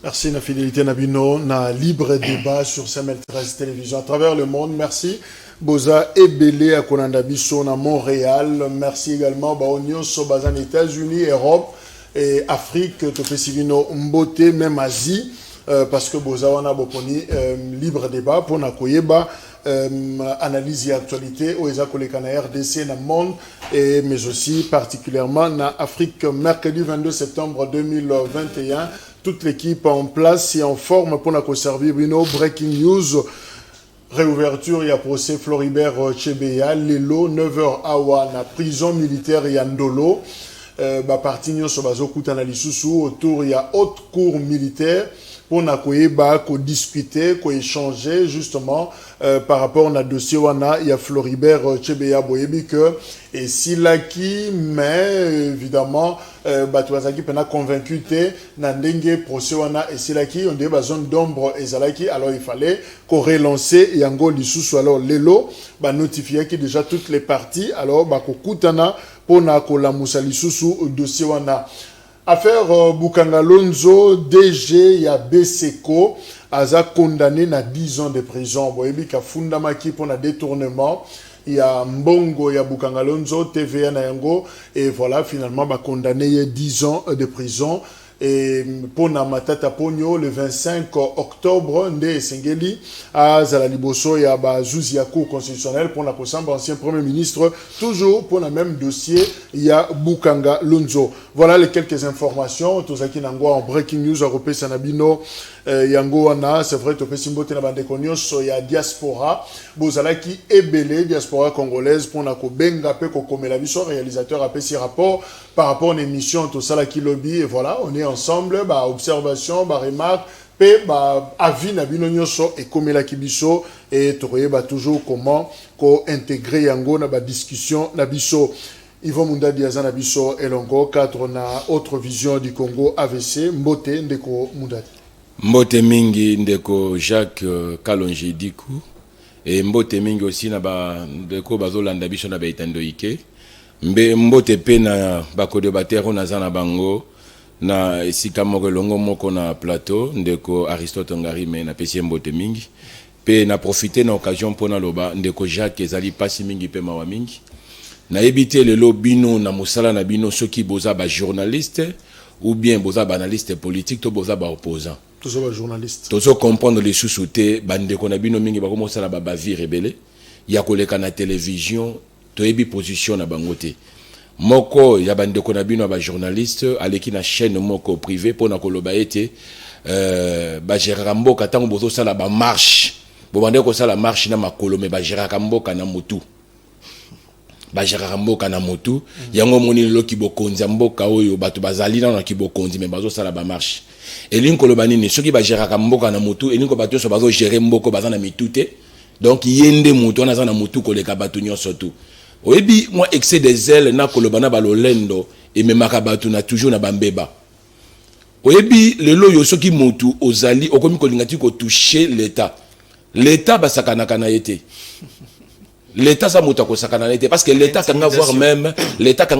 Merci na fidélité Nabino, na libre débat sur CML13 Télévision à travers le monde. Merci Boza Ebele à Konandabiso na Montréal. Merci également Baonio Sobazan États-Unis, Europe et Afrique, Topesivino Mbote, même Asie, parce que Boza wana boponi libre débat pour na koyeba analyse et actualité au Ezakoleka na RDC na monde et mais aussi particulièrement na Afrique. Mercredi 22 septembre 2021. Toute l'équipe en place et en forme pour nous servir une breaking news. Réouverture, il y a procès Floribert Chebeya, Lelo, 9h awa, na prison militaire Yandolo. Parti nous sur bazo kutana lisusu autour il y a haute cour militaire pour nous discuter, échanger justement par rapport à notre dossier wana il y a Floribert Chebeya boyebi que et si qui mais évidemment batouazaki pena convaincu te na ndenge procès wana et si qui on dit zone d'ombre ezalaki alors il fallait qu'on relance yango lisusu alors lelo notifier qui déjà toutes les parties alors kokutana pour na kolamusa lisusu dossier wana. Affaire Bukanga Lonzo, DG ya Beseko, aza condamné na 10 ans de prison. Boyebi ka fundamaki pour na détournement. Il y a Mbongo, il y a Bukanga Lonzo, TVA na yango, et voilà, finalement, condamné il y a 10 ans de prison. Et pour na matata ponyo, le 25 octobre, Nde Sengeli, à Zalaliboso, il y a Zouzi ya Cour constitutionnelle pour na Kosamba, ancien premier ministre, toujours pour le même dossier, il y a Bukanga Lonzo. Voilà les quelques informations. Tozaki Nangwa en breaking news européen Sanabino, Yango Wana, c'est vrai, Topé Simbote na Bandekonios, il y a diaspora, Bozalaki Ebele, diaspora congolaise, pour na Kobenga, Peko Komelabiso, réalisateur a si rapport par rapport à une émission, tout ça, qui lobby, et voilà, on est ensemble, observation, remarque, avis na bino nyonso et comme la kibiso et toujours comment intégrer yango na discussion na biso. Yvon Munda Diazan na biso elongo cadre na autre vision du Congo AVC Mbote ndeko Munda. Mbote mingi ndeko Jacques Kalonji Diku et Mbote mingi aussi na ndeko bazolanda biso na baitando ike. Mbote pe na bakode batero na zana bango na esika moko longo moko na plateau ndeko Aristote Ngari me na pesi Mbote mingi pe na profiter na occasion pona loba ndeko Jacques ezali pasi mingi pe mawa mingi na ebité lelo bino na musala na bino soki boza ba journaliste ou bien boza ba analyste politique to boza ba opposant tous ba journaliste tozo comprendre les sous-soutés bandeko na bino mingi ba commencer na ba vie rebelle ya koleka na télévision to ebi position na bangote moko ya bandeko na bino ba journaliste aleki na chaîne moko privé pona koloba ete ba gérera mboka tango bozo sala ba marche bo bandeko sala marche na makolo me ba gérera mboka na mutu ba gérera mboka na mutu yango moni lo kibokonzi mboka oyo bato bazali na kibokonzi me bazo sala ba marche elinko koloba nini soki ba gérera mboka na mutu elinko bato so bazo gérer mboko bazana mitute donc yende mutu na zana mutu koleka bato nyonso tu. Oyebi moi excès des ailes na kolobana balolendo et me makabatu na toujours na bambeba. Oyebi lelo yo soki mutu ozali okomi kolingati ko toucher l'état. L'état basakana kana été. L'état ça muta ko sakana été parce que l'état kan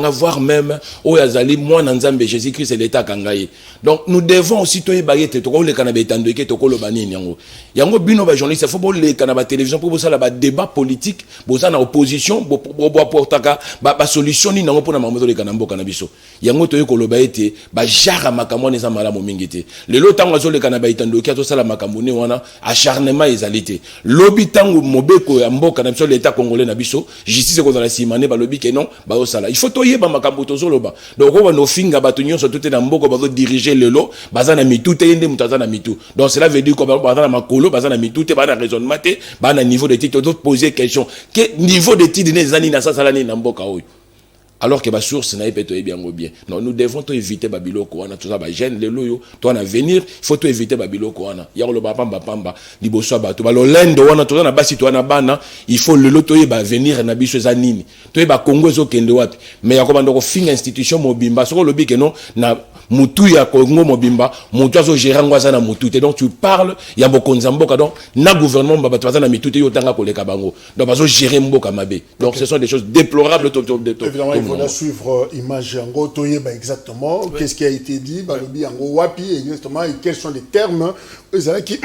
voir même oyazali moi na nzambe Jésus-Christ c'est l'état kangaye. Donc nous devons aussi to yebagete to ko le kana betando ke to ko lobani yango. Yango bino ba journaliste faut bo le kana ba télévision pour ça la ba débat politique boza na opposition bo portaka ba solution ni nango pona mamozo le kana mboka na biso. Yango to ko loba ete ba jara makambo neza mala mo mingite. Le lo tango zo le kana ba itando ke to sala makambo ni wana acharnement ezalité. Lobi tango mobeko ya mboka na biso l'état congolais na biso justice ko za la simane ba lobi ke non ba osala il faut to yeba makambo to zoloba donc on no finga ba to nyonso tout na mboko ba diriger lelo bazana mitu te yende mutazana mitu donc cela veut dire ko bazana makolo bazana mitu te bana raisonnement te bana niveau de titre to poser question que niveau de titre ne zani na sala ni na mboka oyo alors que ba source na epeto bien bien non nous devons to éviter babiloko wana tout ça ba gêne lelo yo to na venir il faut to éviter babiloko wana ya lo ba pamba liboso ba to ba lo lendo wana to na basi to na bana il faut lelo to ba venir na biso za nini to ba Congo zo kende wapi mais ya ko bando ko finga institution mobimba so ko lobi ke non na mutu ya Congo mobimba mutu azo gérer ngwaza na mutu te. Donc tu parles ya bokonza mboka donc na gouvernement ba baza na mitu te yo tanga koleka bango donc bazo gérer mboka mabe. Donc ce sont des choses déplorables. Évidemment il faudra suivre image yango toyeba exactement qu'est-ce qui a été dit balobi yango wapi exactement et quels sont les termes qui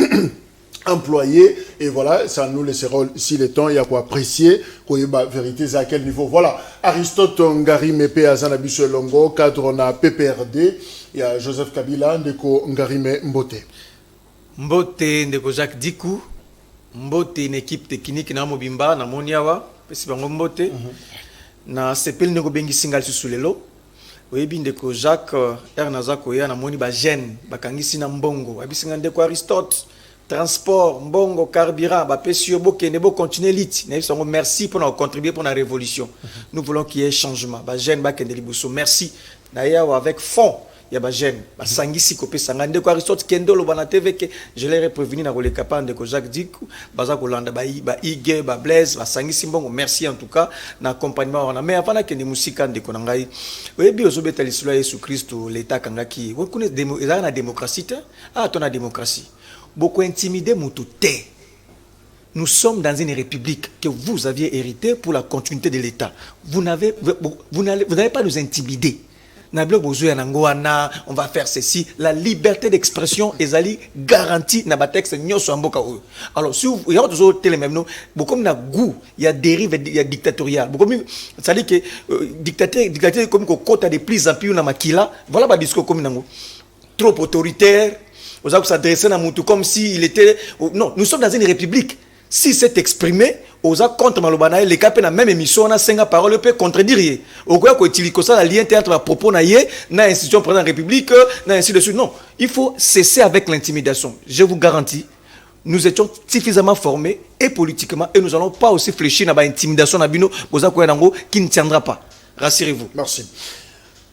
employés, et voilà, ça nous laissera aussi le temps, il y a quoi apprécier, quoi vérité, à quel niveau. Voilà, Aristote Ngari Mepe Azanabiso Longo, cadre na PPRD, il y a Joseph Kabila, Ndeko Ngari Mbote. Mbote, Ndeko Jacques Dikou, Mbote, une équipe technique na Mobimba, na Moniawa, Pesi Bango Mbote, na Sepel Nego Bengi Singal Susulelo, Webi Ndeko Jacques, Ernaza Koya, na Moni ba Jeune, Bakangisi na Mbongo, Abisinga Ndeko Aristote, transport, mbongo, carburant, pesio boke nebo continuer lit. Merci pour nous contribuer pour la révolution. Nous voulons qu'il y ait changement. Jeune bakendelibuso. Merci. D'ailleurs avec fond, il y a ba jeune, ba sangisi kopé sangande ko Aristote kendo lo bana TV que je l'ai prévenu na le capable de ko Jacques Dikou, baza ko landa ba Ige, ba Blaise, ba sangisi mbongo. Merci en tout cas na accompagnement on a mais avant na kende musika de ko ngai. Webi ozobeta lisula Yesu Christo l'état kangaki. Vous connaissez la démocratie? Ah, ton la démocratie. Beaucoup intimidé Moutouté. Nous sommes dans une république que vous aviez héritée pour la continuité de l'État. Vous n'allez pas nous intimider. On va faire ceci. La liberté d'expression est garantie dans le texte. Alors, si vous avez toujours beaucoup de goût, il y a dérive, il y a dictatorial. Ça dit que dictateur comme côté des plus en plus dans Makila, voilà le discours comme trop autoritaire. Vous avez s'adresser à Moutou comme s'il était. Non, nous sommes dans une république. Si c'est exprimé, aux contre Malobana, les capes dans la même émission, on a 5 paroles, peut contredire. Au quoi qu'on utilise ça, la lien entre la propos, na institution président de la République, ainsi de suite. Non, il faut cesser avec l'intimidation. Je vous garantis, nous étions suffisamment formés et politiquement, et nous n'allons pas aussi fléchir dans l'intimidation qui ne tiendra pas. Rassurez-vous. Merci.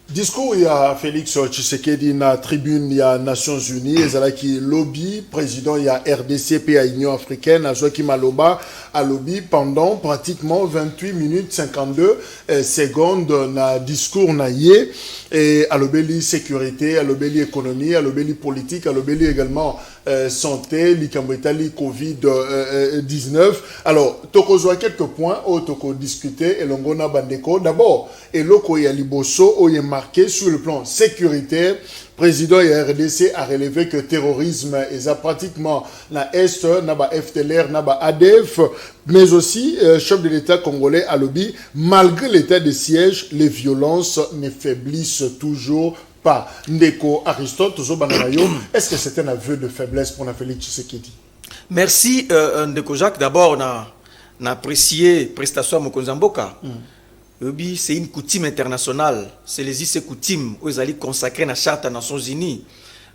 Discours, il y a Félix Tshisekedi na tribune, il y a Nations Unies, il y a qui lobby, président, il y a RDC, puis il y a Union africaine, à qui Maloba a lobby pendant pratiquement 28 minutes 52 secondes na discours na yé, et à l'obéli sécurité, à l'obéli économie, à l'obéli politique, à l'obéli également santé, l'Ikambritali Covid-19. Alors, toko zoa quelques points où toko discuter et l'ongona bandeko. D'abord, et loko ya liboso où il est marqué sur le plan sécuritaire. Président et RDC a relevé que terrorisme est pratiquement la Est, naba FTLR, naba ADF, mais aussi chef de l'État congolais à lobby. Malgré l'état de siège, les violences ne faiblissent toujours pas. Ndeko Aristote, est-ce que c'est un aveu de faiblesse pour Félix Tshisekedi? Merci Ndeko Jacques. D'abord, on a apprécié la prestation de Mokonzamboka. C'est une coutume internationale. C'est les coutumes où ils allaient consacrer la charte des Nations Unies.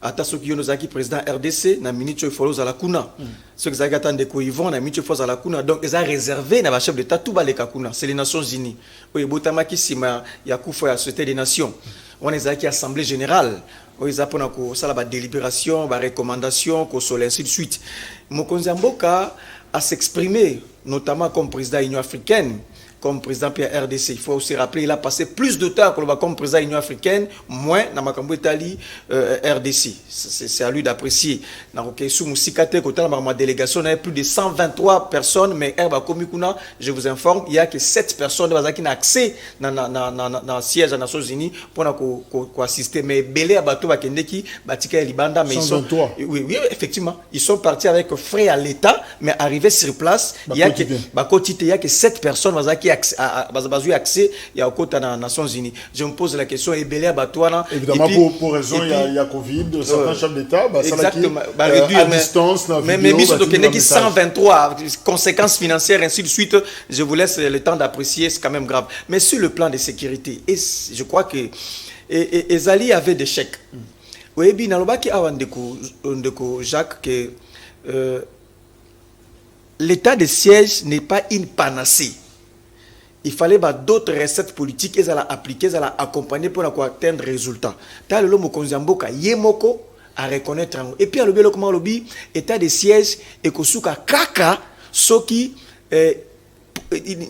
Ata ceux qui ont président RDC, na minute fois aux Alakuna. Ceux qui attendent des Yvon, na minute fois à la Kuna. Donc ils ont réservé na chef d'État tout les Kakuna. C'est les Nations Unies. Oui, Botamaki Sima Yakufa la Société des Nations. On est à l'Assemblée Générale. Ils ont la délibération, la recommandation, ainsi de suite. Mokonzi Mboka a s'exprimer, notamment comme président de l'Union africaine, comme président de la RDC. Il faut aussi rappeler qu'il a passé plus de temps comme président de l'Union africaine, moins dans Makambo Italie, RDC. C'est à lui d'apprécier. Dans ma délégation, il y a plus de 123 personnes, mais je vous informe, il n'y a que 7 personnes qui ont accès dans le siège des Nations Unies pour assister. Mais Belé Abato Bakendeki, Batika Libanda, mais ils sont. Oui, effectivement. Ils sont partis avec frais à l'État, mais arrivés sur place, il y a que 7 personnes qui ont accès il y a au côté des Nations Unies. Je me pose la question, Belé Abatouana. Évidemment, pour raison, il y a Covid, certains chefs d'État, exactement. À distance, mais qui 123 conséquences financières, ainsi de suite, je vous laisse le temps d'apprécier, c'est quand même grave. Mais sur le plan de sécurité, et je crois que Ezali avait des chèques. Oui, bien, Nalobaki a Ndeko Jacques que l'état de siège n'est pas une panacée. Il fallait d'autres recettes politiques qu'ils allaient appliquer, qu'ils allaient accompagner pour atteindre des résultats. T'as le lomo Konzamboka Yemoko à reconnaître. Et puis, à l'obé, comment l'obé, état de siège et kosuka kaka, ce qui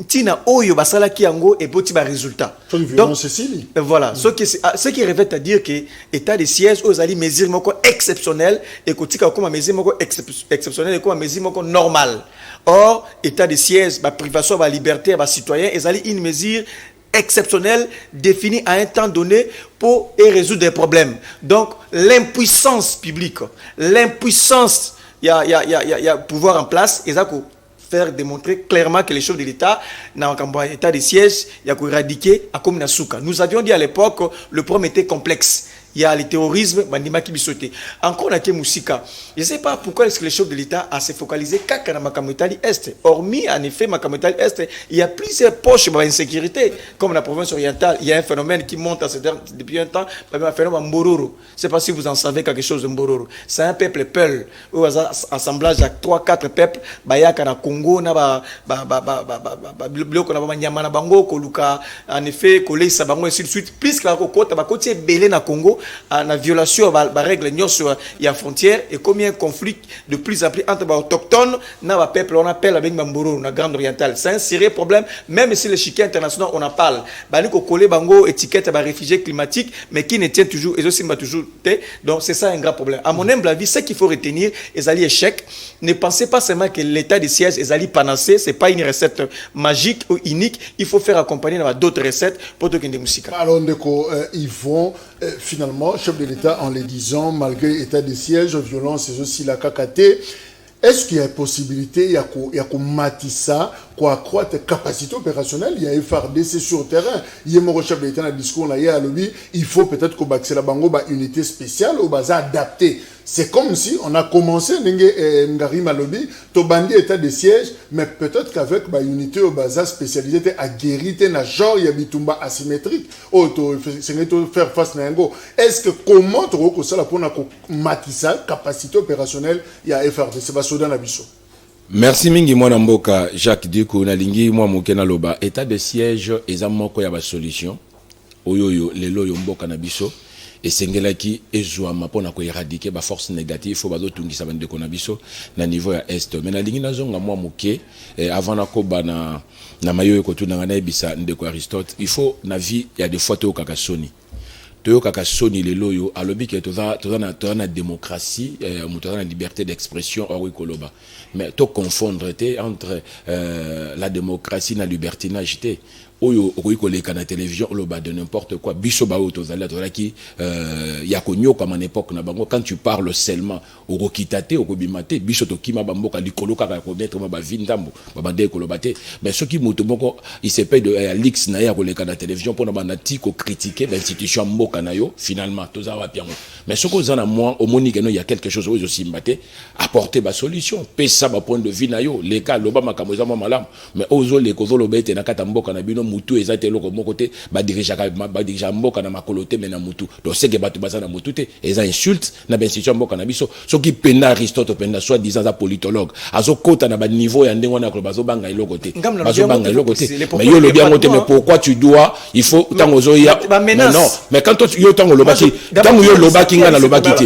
tina oyo basala ki yango et poti ba résultat. Donc voilà, ce qui revêt à dire que état de siège aux ali mesure moko exceptionnel et kotika comme mesure moko exceptionnel et comme mesure moko normal. Or état de siège ba privation ba liberté ba citoyen et ali une mesure exceptionnelle définie à un temps donné pour résoudre des problèmes. Donc l'impuissance publique, l'impuissance il y a pouvoir en place et ça faire démontrer clairement que les chefs de l'État dans un état de siège il y a éradiquer à comme Nasuka. Nous avions dit à l'époque le problème était complexe. Il y a le terrorisme, bandima qui bisoté. Encore na Moussika. Je ne sais pas pourquoi est-ce que le chef de l'État a se focalisé qu'à la Makamotali Est. Hormis, en effet, Makamotali Est, il y a plusieurs poches d'insécurité. Comme la province orientale, il y a un phénomène qui monte depuis un temps, un phénomène Mbororo. Je ne sais pas si vous en savez quelque chose de Mbororo. C'est un peuple peul, où il y a un assemblage de 3-4 peuples, il na Congo, en effet, Kolei Sabango, et ainsi de suite. Plus que la côte, belé na Congo, en violation des règles sur la frontière et combien de conflits de plus en plus entre les autochtones et les peuples, on appelle avec Mamboro, la Grande Orientale. C'est un sérieux problème, même si les chiquets internationaux, on en parle. Il faut coller bango étiquette des réfugiés climatiques, mais qui ne tient toujours, et aussi toujours. Donc c'est ça un grand problème. À mon humble avis, ce qu'il faut retenir, les alliés échecs, ne pensez pas seulement que l'état de siège, les alliés panacés, ce n'est pas une recette magique ou unique, il faut faire accompagner d'autres recettes pour tout le monde. Alors, ils vont finalement, chef de l'État, en le disant, malgré l'état de siège, violence et aussi la KKT, est-ce qu'il y a une possibilité, il y a qu'on matissa, qu'on accroître la capacité opérationnelle, il y a un FARDC sur le terrain, il y a mon chef de l'État dans le discours, il y a à l'objet, il faut peut-être qu'on bâtisse la bango, une unité spéciale, ou adapté. C'est comme si on a commencé, Ngari Malobi, Tobandi état de siège, mais peut-être qu'avec une unité au bazar spécialisée à guérir, un genre, il y a bitumba asymétrique, c'est faire face à Ngo. Est-ce que comment tu vois ça pour matissa, capacité opérationnelle, il y a FRDC, c'est pas Sodan Abisso. Merci mingi mwana mboka Jacques Diko na lingi mwa mokena loba état de siège eza moko ya ba solution oyoyo lelo yo mboka na biso et sengelaki ezwama pona ko éradiquer ba force négative faut bazo tungisa bande ko na biso na niveau ya est mais na lingi nazonga mwa moke avant na ko bana na mayo ko tuna na ebisa ndeko Aristote il faut na vie ya des fois to kakasoni toyo kakasoni lelo yo alobi ke toza na démocratie muto na liberté d'expression ori koloba mais to confondre entre la démocratie na libertinage te oyo okoyiko na télévision loba de n'importe quoi biso ba oto zala qui ya konyo comme en époque na bango quand tu parles seulement okokitate okobimate biso to kima bamboka likolo kaka ko mettre ma ba vindambo ba de kolobate mais ce qui moto moko il se paye de lix na ya koleka na télévision pour na banati ko critiquer l'institution mboka na yo finalement toza wa piango mais ce que zana moi au monique no il y a quelque chose oyo simbate apporter ba solution pesa ba point de vue na yo les cas loba makamoza malam mais ozo le kozo lobete na kata mboka na bino mutu ezate loko mon côté ba dirija mboka na makolote mais na mutu donc c'est que batu baza na mutu te eza insulte na ben situation mboka na biso so qui pena Aristote pena soit disant za politologue azo kota na ba niveau ya ndengo na bazo banga iloko te bazo banga iloko te mais yo le bien ngote mais pourquoi tu dois il faut tango zo ya non mais quand yo tango lobaki tango yo lobaki nga na lobaki te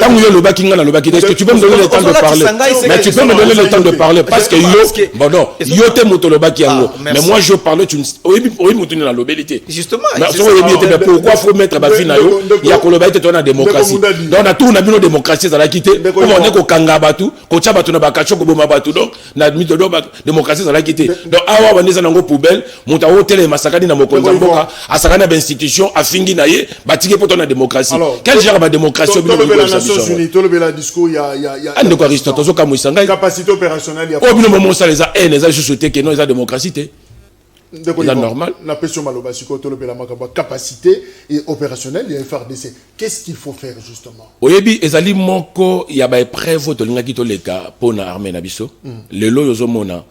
tango yo lobaki nga na lobaki est-ce que tu peux me donner le temps de parler mais tu peux me donner le temps de parler parce que yo bon non yo te moto lobaki yango mais moi je parle tu oui mutu na lobelité justement mais pourquoi faut mettre ba vie na yo ya kolobaki te na démocratie donc na tout na bino démocratie za la quitter on est ko kanga batu ko tcha batu na bakacho ko boma batu donc na mito do démocratie za la quitter donc awa baneza nango poubelle muta hôtel masakani na mokonza mboka asakana ba institution afingi na ye batike poto na démocratie quel genre ba démocratie bino ko la Nations Unies to le discours ya ande ko Aristote zo kamu isanga capacité opérationnelle ya ko bino momo ça les a haine za société que non eza démocratie te c'est normal. La pression malobasiko to le capacité et opérationnelle il y a FARDC. Qu'est-ce qu'il faut faire justement? Oyebi ezali moko ya ba preuve to lingaki to leka pona armée na biso. Le loyo mona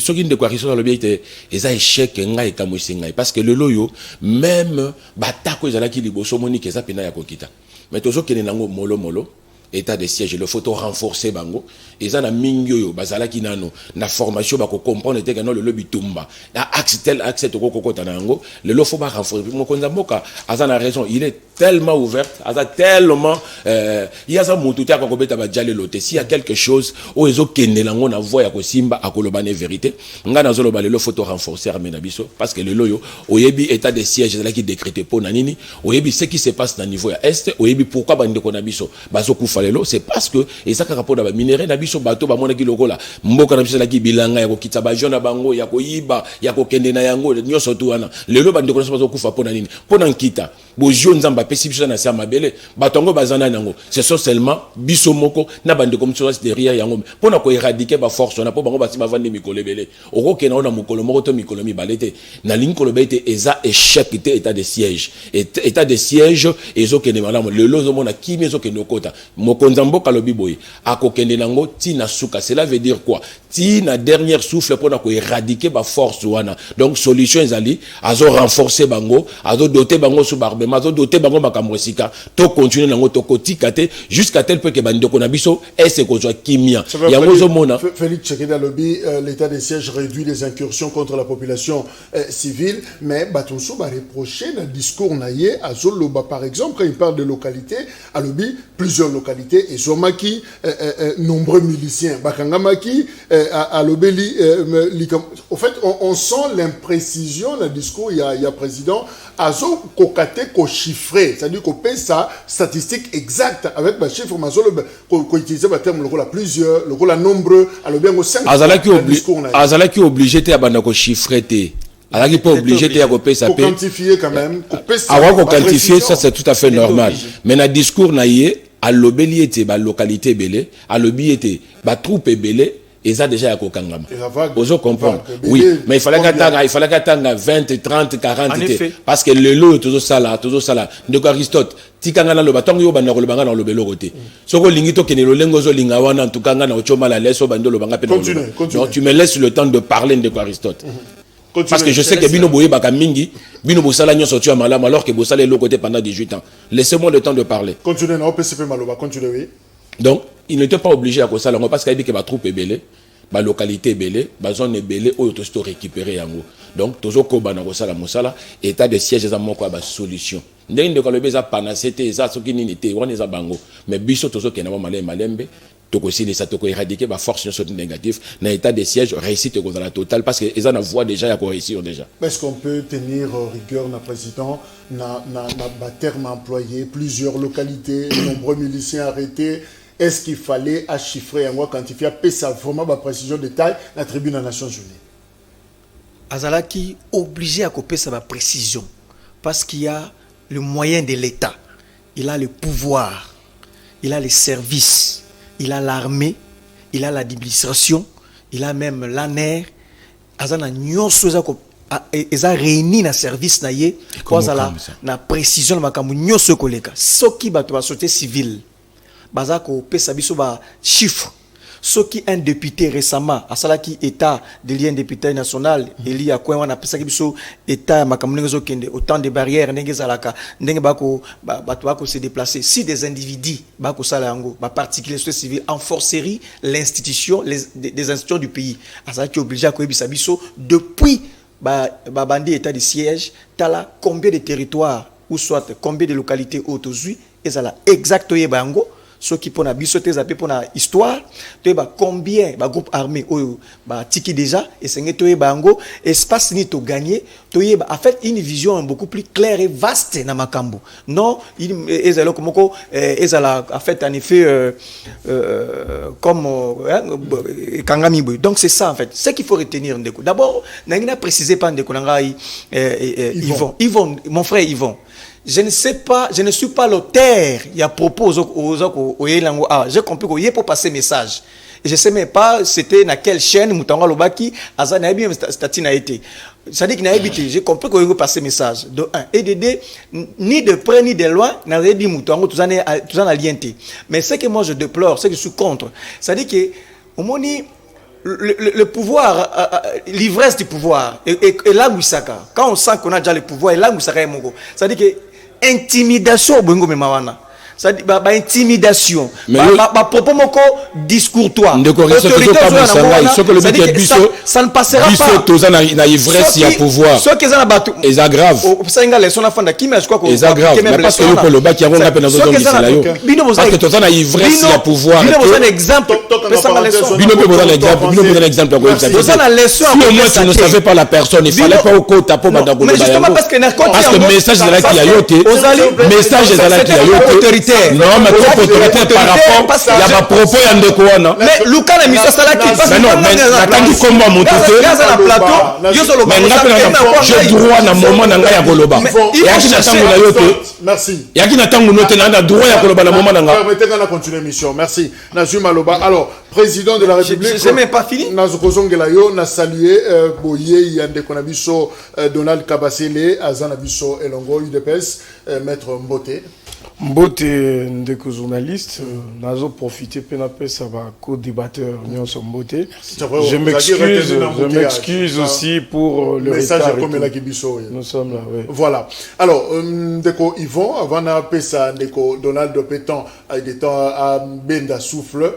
soki ndeko Aristote alobi ete eza échec ngai kamosi ngai parce que le loyo même batako ezalaki liboso moni keza pena ya kokita. Mais tozo kene nango molo état de siège le photo renforcer bango eza na mingi oyo bazala ki nano na formation ba ko comprendre te kana le lobby tumba na axe to kokota na yango le lo faut ba renforcer mokonza mboka aza na raison il est tellement ouvert aza tellement il y a ça mututa ko beta ba jale lote si y a quelque chose o ezo kende lango na voix ya ko simba akoloba ne vérité nga na zolo ba le lo photo renforcer amena biso parce que le loyo oyebi état de siège là qui décrété pour nanini oyebi ce qui se passe na niveau ya est oyebi pourquoi ba ndeko na biso bazo kufa lelo c'est parce que ezaka rapport na ba minerai na biso bato ba mona ki lokola mboka na biso la ki bilanga ya ko kitsa ba jona bango ya ko yiba ya ko kende na yango nyoso tu wana lelo ba ndeko na bazo kufa pona nini pona nkita bojo nzamba pesi biso na sia mabele batongo bazana nango c'est seulement biso moko na ba ndeko mso derrière yango pona ko éradiquer ba force na po bango basi bavandi mikolebele oko na ona mukolo moko to mikolo mibalete na ligne kolobete eza échec te état de siège état de siège ezokende malamu lelo zo mona kimi ezokende okota mokonza mboka lobi boye akokende nango tina suka cela veut dire quoi tina dernière souffle pour ko éradiquer ba force wana donc solution ezali azo renforcer bango azo doter bango sous barbe azo doter bango makamwesika to continuer nango to kotikate jusqu'à tel point que bandeko na biso est ko zo kimia yango zo mona Félix Tsekeda lobi l'état de siège réduit les incursions contre la population civile mais batonso ba reprocher le discours naie azoloba par exemple quand il parle de localité à lobi plusieurs localités et Zomaki nombreux miliciens Bakangamaki à l'obéli au fait on sent l'imprécision le discours il y a président azo kokate ko chiffré c'est-à-dire qu'on paie ça statistique exacte avec ba chiffre mazolo ko utiliser ba terme lokola plusieurs lokola nombreux à l'obé ngo 5 azalaki obligé te abanda ko chiffrer te alors pas obligé de recopier ça peut quantifier quand même avoir quantifier ça c'est tout à fait normal mais dans discours naie à l'obéli était ba localité belé à l'obéli était ba troupe belé et ça déjà à kokangama vous comprendre oui mais il fallait qu'attendre 20 30 40 parce que le lot toujours ça là de Aristote tikanga na lo batongo yo bana ko lobanga na lobelo côté soko lingi to kenelo lengo zo linga wana tukanga na ochoma la leso bando lobanga pe donc tu me laisses le temps de parler de Aristote. Parce que je sais que Bino Boye Bakamingi, Bino Boussala n'y sorti à Malam alors que Boussala est l'autre côté pendant 18 ans. Laissez-moi le temps de parler. Continuez, non, PCP Maloba, continuez. Donc, il n'était pas obligé à cause de ça, parce qu'il a dit que ma troupe est belée, ma localité est belée, ma zone est belée, où il faut récupérer en gros. Donc, toujours que Bana Boussala Moussala, état de siège, c'est une solution. Ndenge de Kalobé, ça panacée, ça, ce qui n'est pas, on est à Bango. Mais Bisso, toujours qu'il y a un malembe. Toko si ça toko éradiquer ba force négative na état de siège réussite dans la totale parce que ils en voient déjà à réussir déjà. Est-ce qu'on peut tenir rigueur na président na terme employé plusieurs localités nombreux miliciens arrêtés est-ce qu'il fallait à chiffrer en quantifier ça vraiment ba précision détail la tribune des Nations Unies Azalaki obligé à couper sa précision parce qu'il y a le moyen de l'État, il a le pouvoir, il a les services. Il a l'armée, il a l'administration, il a même l'ANER. Azana nyonso eza réuni na service na ye kwa zala na précision na makambo nyonso koleka. Soki bato ba société civile baza ko pesa biso ba chiffre. Soki un député récemment a salaki état de lien député national eli ya kwa wana pesa biso état makambo ngezo kende autant de barrières ndenge zalaka ndenge bato bako se déplacer si des individus bako sala yango ba particulier société civile enforcerie l'institution des institutions du pays asalaki obligé à koyebisa biso depuis bandi état de siège tala combien de territoires ou soit combien de localités autozui ezala exacto yebango ceux qui pour na bisoté zapé pour na histoire tu ba combien ba groupe armé oyo ba tiki déjà et sengé to bango espace ni to gagner to ba en fait une vision beaucoup plus claire et vaste na makambo non il ezalo komoko ezala en fait en effet comme kangami boy donc c'est ça en fait ce qu'il faut retenir ndeko d'abord na préciser pas ndeko ngai Yvon mon frère Yvon. Je ne sais pas, je ne suis pas l'auteur. Il y a propos aux j'ai compris qu'il y a pour passer message. Et je ne sais même pas c'était dans quelle chaîne Moutanga Lobaki Azan a bien statine a été. Ça dit qu'il n'a habité. J'ai compris qu'il y a passer message. De un et de deux, ni de près ni de loin, n'a rien dit Moutanga tout en alienté. Mais ce que moi je déplore, c'est que je suis contre. Ça dit que au moins le pouvoir, l'ivresse du pouvoir, et là où ça quand on sent qu'on a déjà le pouvoir, et là où ça c'est-à-dire que intimidation bongo memawana ça dit intimidation Mais propos moko discourtois ça ne passera pas tous na ivresse ya pouvoir ceux qui ont battu et ça grave ça ngala leçon afin de qui mais je crois que et ça grave mais parce que yo le bac ya ngo ngapena zo donc c'est là yo parce que tous na ivresse ya pouvoir bino vous un exemple bino vous un exemple bino vous un exemple quoi ça vous un leçon si au moins tu ne savais pas la personne il fallait pas au côté pour madako mais justement parce que le message de la qui a yoté message de la qui a yoté autoritaire non mais trop autoritaire par rapport il y a pas propos ya ndeko wana mais Luka na miso sala qui passe non mais natangi komba moto te na plateau yo solo je droit na moment na ngai ya koloba yaki na tango na yoté merci yaki na tango noté na droit ya koloba na moment na nga permettez-moi de continuer l'émission merci Nazui Maloba alors président de la République j'ai même pas fini nazokozongela yo na saluer boye ya ndeko na biso Donald Kabasele azana biso elongo UDPS maître Mbote Mbote ndeko journaliste nazo profiter pena pesa ba co-débatteur nyonso Mbote je m'excuse aussi pour le retard nous sommes là oui. Voilà alors ndeko Yvon avant na pesa ndeko Donald Pétan a des temps à benda souffle.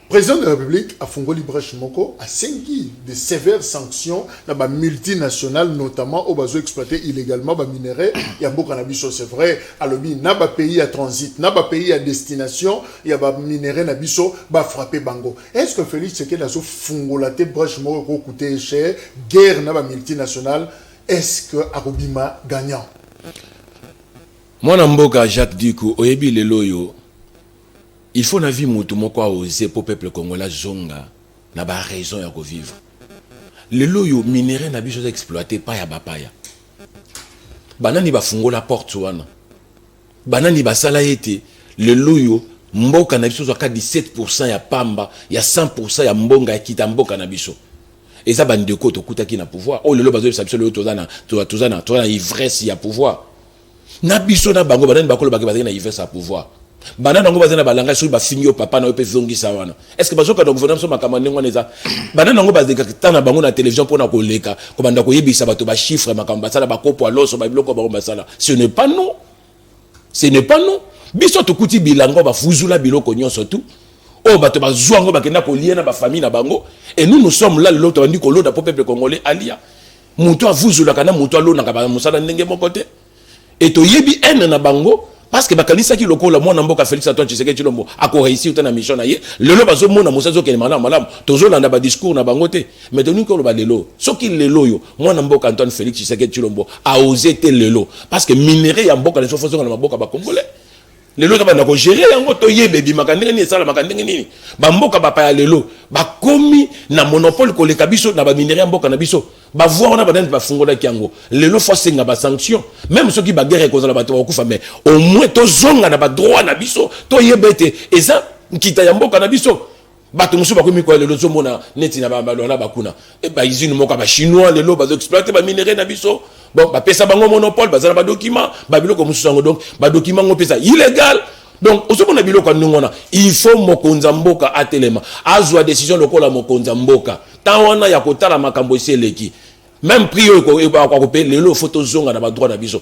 Président de la République a fongoli brèche moko a sengi de sévères sanctions dans les multinationales notamment au bazo exploité illégalement les minéraux il y a beaucoup cannabis c'est vrai à l'objet n'a pas pays à transit n'a pas pays à destination il y a des minéraux nabiso ba frapper bango est-ce que Félix c'est que la so fongolaté brèche moko coûter cher guerre n'a pas multinationale est-ce que Arobima gagnant moi na mboka Jacques Diko oyebi le loyo il faut na vie mutu moko oser pour peuple congolais zonga na ba raison ya ko vivre le loyo minéraux na biso exploité pa ya bapaya banani ba fungola porte wana banani ba sala yete le loyo mboka na biso ka 17% ya pamba ya 100% ya mbonga ya kita mboka na biso eza bandeko to kutaki na pouvoir o le lo bazo biso le tozana ivresse ya pouvoir na biso na bango banani bakolo bakeba na ivresse ya pouvoir banana ngo bazana balanga so ba finyo papa na ope zongisa wana est-ce que bazoka donc vraiment so makamane ngwana eza banana ngo bazeka tana bango na télévision pona ko leka ko banda ko yebisa bato ba chiffre makamba sala ba kopo aloso ba biloko ba sala ce n'est pas nous biso to kuti bilango ba fuzula biloko nyonso tout oh bato ba zwango ba kenda ko liena ba famille na bango et nous sommes là l'autre on dit ko loda peuple congolais alia muto avuzula kana muto alona ka ba musala ndenge moko te et to yebi ene na bango parce que bakanisa ki lokola mwana mboka Félix Antoine Tshisekedi Tshilombo ako réussi utana mission na ye lelo bazo mona mosazo ke malam tozo landa ba discours na bango te mais tenu ko lo ba lelo soki lelo yo mwana mboka Antoine Félix Tshisekedi Tshilombo a osé te lelo parce que minéraux ya mboka les sofozo na mboka ba congolais lelo ka bana ko gérer yango to yebe bi makandenge ni sala makandenge nini ba mboka ba pa ya lelo ba komi na monopole ko le kabiso na ba minéraux ya mboka na biso ba voir on a badane ba fungola kiango lelo forcing ba sanction même ceux qui ba guerre ko za ba to kufa mais au moins to zonga na ba droit na biso to yebete eza nkita ya mboka na biso bato musu ba komi ko lelo zo mona neti na ba lona ba kuna e ba izini moka ba chinois lelo ba exploiter ba minéraux na biso bon ba pesa bango monopole ba za ba document ba biloko musu sango donc ba document ngo pesa illégal donc au second biloko ndongona il faut mokonza mboka atelema azwa décision lokola mokonza mboka tawana ya kotala makambo seleki même prix ko ba ko pe lelo photo zonga na ba droit na biso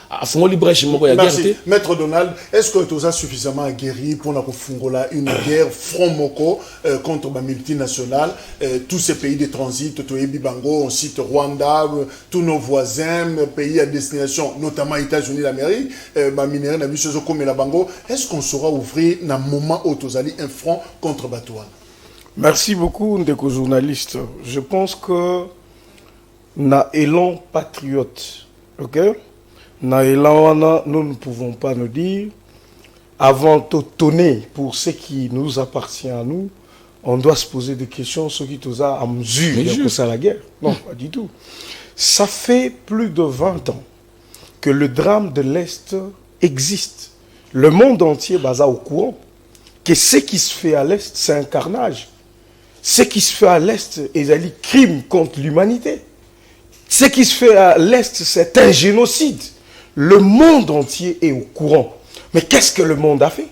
afungoli brèche moko ya guerre. Maître Donald, est-ce que tu as suffisamment aguerri pour la fungola une guerre front moko contre les multinationales, tous ces pays de transit, Toyebi Bango, on cite Rwanda, tous nos voisins, pays à destination, notamment États-Unis d'Amérique, minéraux na biso comme la Bango, est-ce qu'on saura ouvrir un moment où tu as un front contre Batouane? Merci beaucoup, ndeko journaliste. Je pense que na élan patriote, ok? Na élan, nous ne pouvons pas nous dire, avant de tonner pour ce qui nous appartient à nous, on doit se poser des questions, ce qui nous a à mesure de ça la guerre. Non, pas du tout. Ça fait plus de 20 ans que le drame de l'Est existe. Le monde entier est au courant que ce qui se fait à l'Est, c'est un carnage. Ce qui se fait à l'Est est un crime contre l'humanité. Ce qui se fait à l'Est, c'est un génocide. Le monde entier est au courant. Mais qu'est-ce que le monde a fait?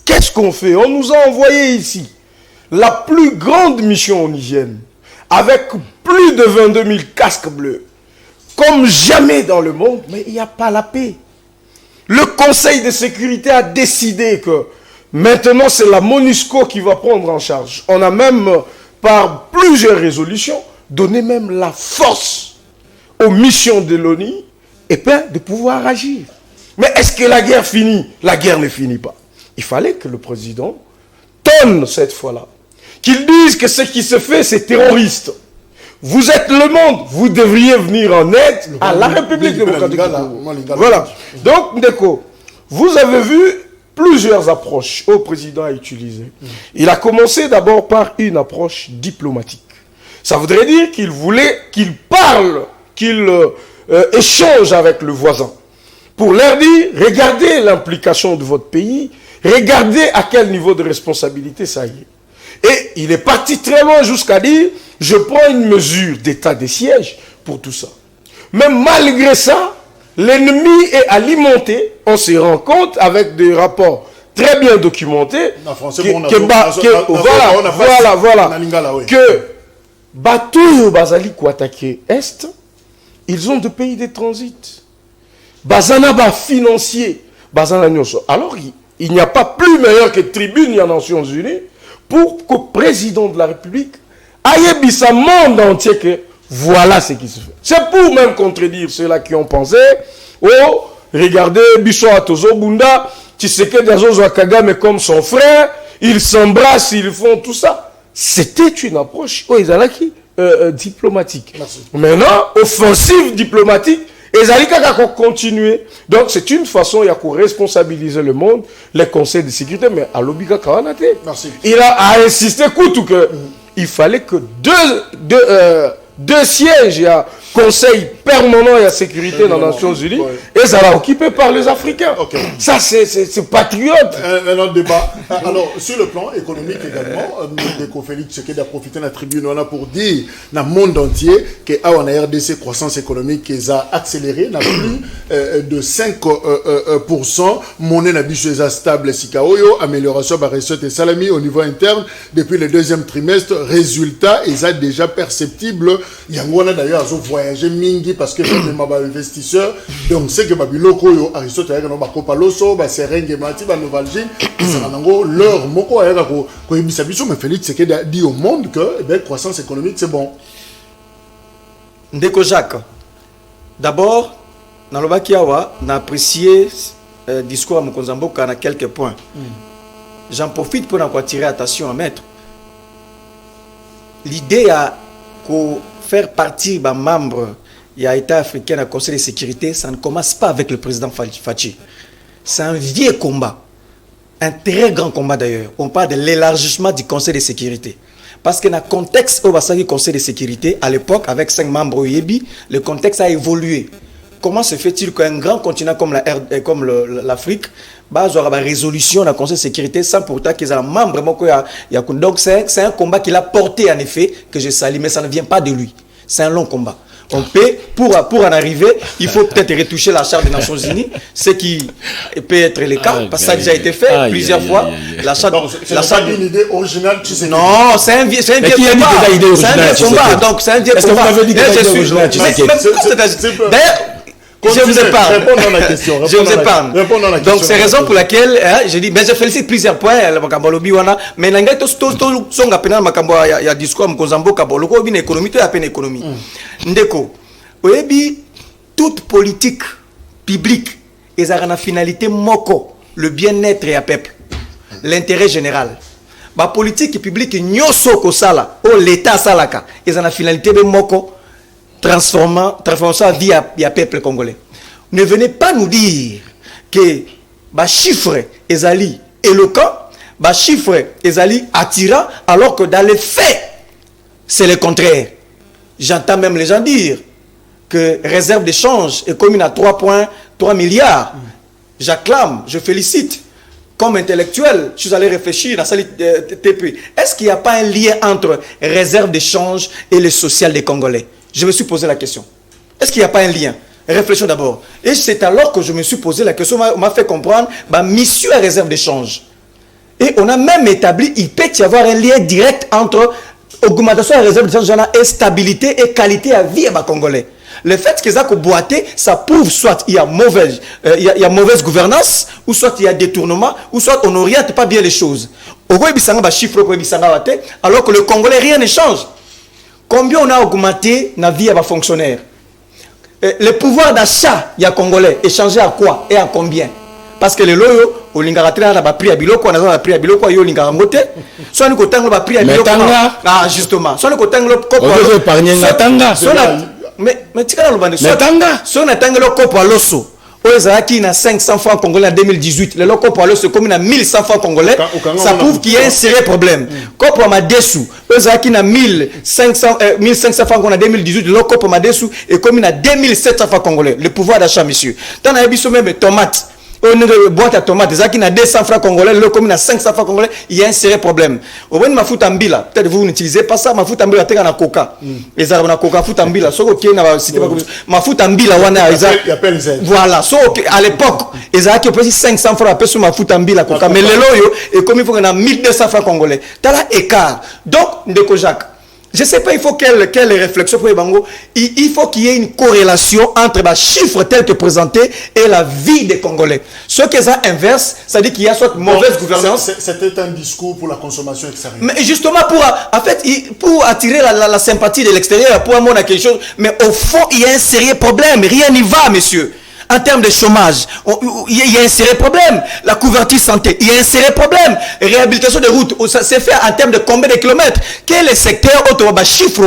Qu'est-ce qu'on fait? On nous a envoyé ici la plus grande mission onusienne, avec plus de 22 000 casques bleus, comme jamais dans le monde, mais il n'y a pas la paix. Le Conseil de sécurité a décidé que maintenant c'est la MONUSCO qui va prendre en charge. On a même, par plusieurs résolutions, donné même la force aux missions de l'ONU et bien de pouvoir agir. Mais est-ce que la guerre finit? La guerre ne finit pas. Il fallait que le président tonne cette fois-là. Qu'il dise que ce qui se fait, c'est terroriste. Vous êtes le monde, vous devriez venir en aide à la République démocratique du Congo. Voilà. Donc, Ndeko, vous avez vu plusieurs approches que le président a utilisées. Il a commencé d'abord par une approche diplomatique. Ça voudrait dire qu'il voulait qu'il parle, qu'il échange avec le voisin. Pour leur dire, regardez l'implication de votre pays, regardez à quel niveau de responsabilité ça y est. Et il est parti très loin jusqu'à dire, je prends une mesure d'état de siège pour tout ça. Mais malgré ça, l'ennemi est alimenté, on se rend compte avec des rapports très bien documentés, que Batou Bazali ko attaqué Est, ils ont des pays de transit. Bazana ba financier, Bazana Nyoso. Alors il n'y a pas plus meilleur que tribune des Nations Unies pour que le président de la République aille bissa monde entier que voilà ce qui se fait. C'est pour même contredire ceux-là qui ont pensé, oh, regardez, Bisso Atozo Bunda, Tshisekedi Azozo Kagame comme son frère, ils s'embrassent, ils font tout ça. C'était une approche, oh, ils allaient diplomatique. Merci. Maintenant, offensive diplomatique, et Zalika va continuer. Donc, c'est une façon, il y a pour responsabiliser le monde, les conseils de sécurité, mais à l'Obika Kawanate. Il a insisté que il fallait que deux sièges, il y a conseil permanent et à sécurité dans les Nations Unies, et ça va occupé par les Africains. Okay. Ça, c'est patriote. Un autre débat. Alors, sur le plan économique également, Ndeko Félix Tshisekedi a profité de la tribune pour dire dans le monde entier que en RDC, croissance économique a accéléré, n'a plus de 5%, monnaie n'a plus stable, Sikaoyo, amélioration de la recette et salami au niveau interne depuis le deuxième trimestre. Résultat, ils a déjà perceptible. Yangwana d'ailleurs, ils ont voyagé mingi parce que les investisseurs, donc c'est que Babiloko, Aristote, Bakopaloso, Serenge, Mati, Novalgine, leur moko, mais Félix Tshisekedi a dit au monde que la croissance économique c'est bon. Ndeko Jacques, d'abord, dans le Bakiawa, on a apprécié le discours à Mokonzamboka à quelques points. J'en profite pour en tirer attention à mettre. L'idée à faire partie d'un membre il y a État africain au Conseil de sécurité, ça ne commence pas avec le président Fachi. C'est un vieux combat. Un très grand combat d'ailleurs. On parle de l'élargissement du Conseil de sécurité. Parce que dans le contexte au Conseil de sécurité, à l'époque, avec 5 membres au Yébi, le contexte a évolué. Comment se fait-il qu'un grand continent comme l'Afrique aura une résolution dans le Conseil de sécurité sans pourtant qu'ils aient un membre? Donc c'est un combat qu'il a porté en effet, que je salue, mais ça ne vient pas de lui. C'est un long combat. On peut, pour en arriver, il faut peut-être retoucher la Charte des Nations Unies, ce qui peut être le cas, parce que ça a déjà été fait plusieurs fois. La Charte, c'est pas une idée originale, tu sais. Non, c'est un vieux combat. C'est un vieux combat. Donc c'est un vieux combat. Est-ce que vous avez dit que c'est original, tu sais? D'ailleurs, je vous épargne. Réponds à la question. Je vous épargne. Donc, c'est raison pour laquelle je dis, mais je félicite plusieurs points. Mais il y a discours économie, économie. Ndeko, toute politique publique est une finalité moko, le bien-être et à peuple, l'intérêt général. La politique publique, l'État salaka, est une finalité moko. Transformant ça via peuple congolais. Ne venez pas nous dire que les chiffres sont éloquents, les chiffres sont attirants, alors que dans les faits, c'est le contraire. J'entends même les gens dire que réserve d'échange est commune à 3,3 milliards. J'acclame, je félicite. Comme intellectuel, je suis allé réfléchir dans cette TP. Est-ce qu'il n'y a pas un lien entre réserve d'échange et le social des Congolais? Je me suis posé la question. Est-ce qu'il n'y a pas un lien? Réfléchissons d'abord. Et c'est alors que je me suis posé la question, on m'a fait comprendre, mission à réserve d'échange. Et on a même établi, il peut y avoir un lien direct entre augmentation à réserve d'échange et stabilité et qualité à vie à Congolais. Le fait que ça boité, ça prouve soit il y a il y a mauvaise gouvernance, ou soit il y a détournement, ou soit on n'oriente pas bien les choses. Alors que le Congolais, rien ne change. Combien on a augmenté la vie à nos fonctionnaires? Le pouvoir d'achat, il y a Congolais, échangé à quoi et à combien? Parce que les loyaux, au Lingaratena, on a pris à Biloko, on a pris à Biloko, il y a Lingaramote. Soit nous avons pris à Biloko. Ah, justement. Soit nous avons épargné Tanga. Mais tu as le bandit. Soit nous avons le copo à l'osso. Ozaki na 500 francs congolais en 2018. Le copo à l'osso est comme 1100 francs congolais. Ça prouve qu'il y a un sérieux problème. Copo à Madessou. Ozaki na 1500 francs en 2018. Le copo à Madessou est comme 2700 francs congolais. Le pouvoir d'achat, monsieur. Dans la biso même tomates. On boîte à tomates, ça qui n'a 200 francs congolais, le commune a 500 francs congolais, il y a un sérieux problème. Au moins, ma fout en bila, peut-être vous n'utilisez pas ça, ma fout en bila, t'es en coca. Et ça, on a coca, fout en bila, so ok, ma fout en bila, voilà, so ok, à l'époque, ils ont qui 500 francs, après sur ma fout en bila, coca, mais le loyo, et comme il faut qu'on a 1200 francs congolais. T'as là écart. Donc, Ndeko Jacques, je ne sais pas, il faut quelle réflexion pour les Bango. Il faut qu'il y ait une corrélation entre les chiffres tels que présentés et la vie des Congolais. Ce que ça inverse, ça dit qu'il y a soit mauvaise gouvernance. C'était un discours pour la consommation extérieure. Mais justement, pour attirer la sympathie de l'extérieur, pour amener quelque chose. Mais au fond, il y a un sérieux problème. Rien n'y va, messieurs. En termes de chômage, il y a un sérieux problème. La couverture santé, il y a un sérieux problème. Réhabilitation de routes, ça s'est fait en termes de combien de kilomètres? Quel est le secteur où chiffre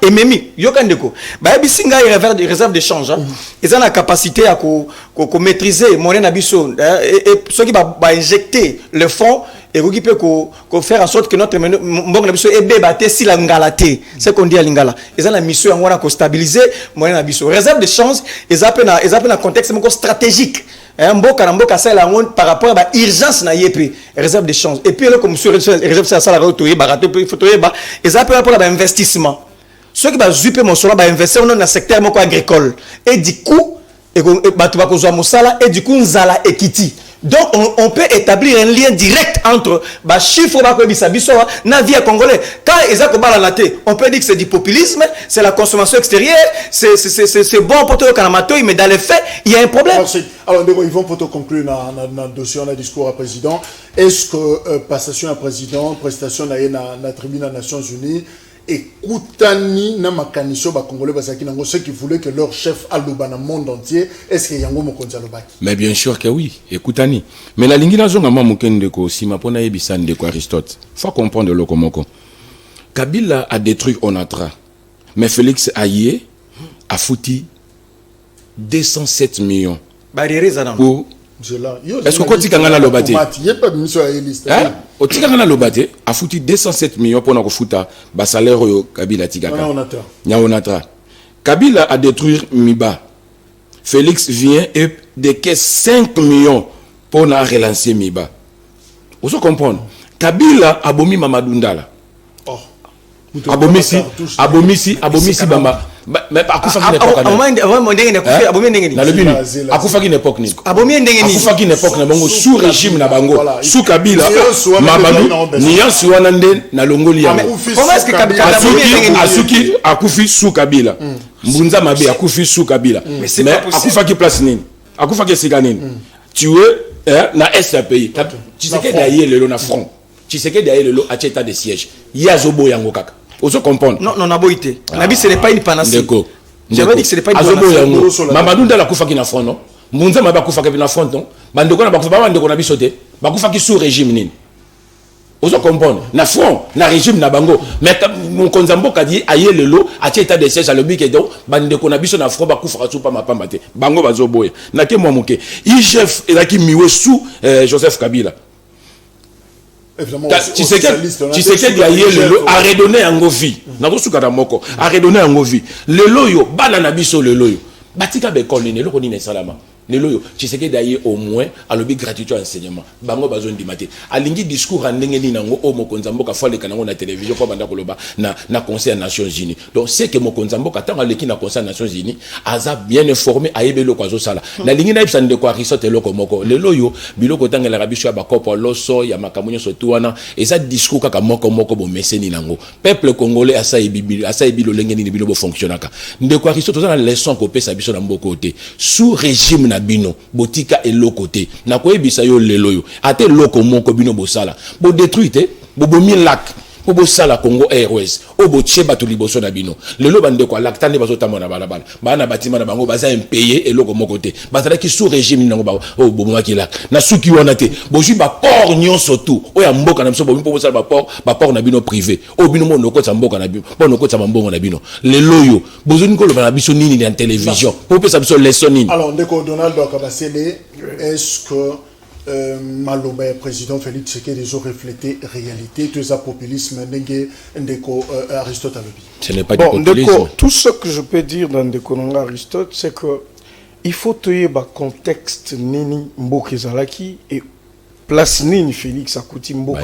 et memi? Yokandeko. Bisinga il réserve d'échange. Ils ont la capacité à maîtriser mon nabiso et ceux qui vont injecter le fonds et qui peut faire en sorte que notre mbongo nabiso est débatté si la ngalate. C'est qu'on dit à Lingala. Ils ont la mission à stabiliser mon nabiso. Réserve d'échange, ils ont un contexte stratégique. Par rapport à l'urgence na yépi réserve d'échange. Et puis comme sur réserve ça la retour barato il faut ils appellent pour l'investissement. Ceux qui va zuper mon solo va investir dans le secteur agricole et du coup et du coup nzala ekiti. Donc on peut établir un lien direct entre chiffre na vie congolais. Quand on peut dire que c'est du populisme, c'est la consommation extérieure, c'est bon pour tout le Kanamato, mais dans les faits, il y a un problème. Alors ils vont pour conclure dans le dossier, on a discours à président. Est-ce que passation à président, prestation na tribune des Nations Unies et Koutani na makanisho ba congolais basaki nango ceux qui voulaient que leur chef aluba na monde entier, est-ce que yango mokonzi alobaki? Mais bien sûr que oui, Koutani. Mais la lingina zonga ma mokende ko sima pona yebisane de Aristote. Faut comprendre le komoko. Kabila a détruit Onatra. Mais Félix Aye a foutu 207 millions. Pour est-ce que tu as lobate? O tika lobate a foutu 207 millions pour na kofuta ba salaire yo Kabila tigaka. Onatra. Kabila a détruit Miba. Félix vient et décaisse 5 millions pour na relancer Miba. Vous comprenez? Kabila abomi Mamadou Ndala. Abomisi bamba. Mais akufaki n'époque ni sous régime na bango sous Kabila Mamadou niyansi wana nde na longoli ya asuki akufi sous Kabila mbunza mabe akufi sous Kabila mais akufaki place nini akufaki sika nini tué na est pays tu sais que derrière le na front tu sais que derrière le a état de siège yazobo yango kaka. Vous comprenez? Non, naboité. Nabi ce n'est pas une panacée. J'avais dit que ce n'est pas une panacée. Mamadou Ndala kufaki na front non. Munza maba kufaki na front non. Bandeko na bakufa bandeko na bisote. Bakufaki sous régime nini. Vous comprenez? Na front, na régime na bango. Mais mon konzamboka dit aye lelo a état de siège à le bique donc bandeko na biso na front bakufa supa mapamba te. Bango bazoboya. Na ke moi moke. IGF elaki miwe sous Joseph Kabila. Tu sais que derrière le lot a redonné un vie. A redonné un vie. Le loyo, banana biso le loyo. Batika bekol ni le salama. lelo tu sais que d'ailleurs au moins à l'objet gratuité enseignement bango bazon dimate alingi discours en ndenge ni nango o mokonza mboka fole kanango na télévision ko banda koloba na conseil des Nations Unies donc c'est que mokonza mboka tanga leki na conseil des Nations Unies aza bien informé ayebelo kwa zo sala na lingi na ibsa ndeko Aristote loko moko lelo yo biloko tanga la rabiso ya bakopo loso ya makamunyo sotuana et ça discours kaka moko bo meseni nango peuple congolais asa ebilo lenge ni bilo bo fonctionnaka ndeko Aristote za na leçon ko pesa biso na mboko te sous régime na bino botika eloko te na koyebisa yo lelo yo ate loko moko bino bosala bo détruite bo bomi lac bo sala Congo Airways o bo cheba to liboso na bino lelo bande ko lac tande bazo tamona balabala bana batima na bango baza impayé eloko moko te bazala ki sous régime nango ba o bo mwaki lac na suki wana te bo ju ba port nyonso tout o ya mboka na biso bo mpo sala ba port na bino privé o bino mo noko tsa mboka na bino bo noko tsa mbongo na bino lelo yo bozo nikolo na biso nini na télévision po pesa biso leçon nini. Alors ndeko Donald Kabasele, est-ce que Maloba président Félix Tshisekedi ont reflété réalité tout ça populisme ndeko Aristote alobi. Ce n'est pas du populisme. Ndeko, tout ce que je peux dire dans ndeko nanga Aristote c'est que il faut tenir ba contexte nini mboka ezalaki et place nini Félix Akouti mboka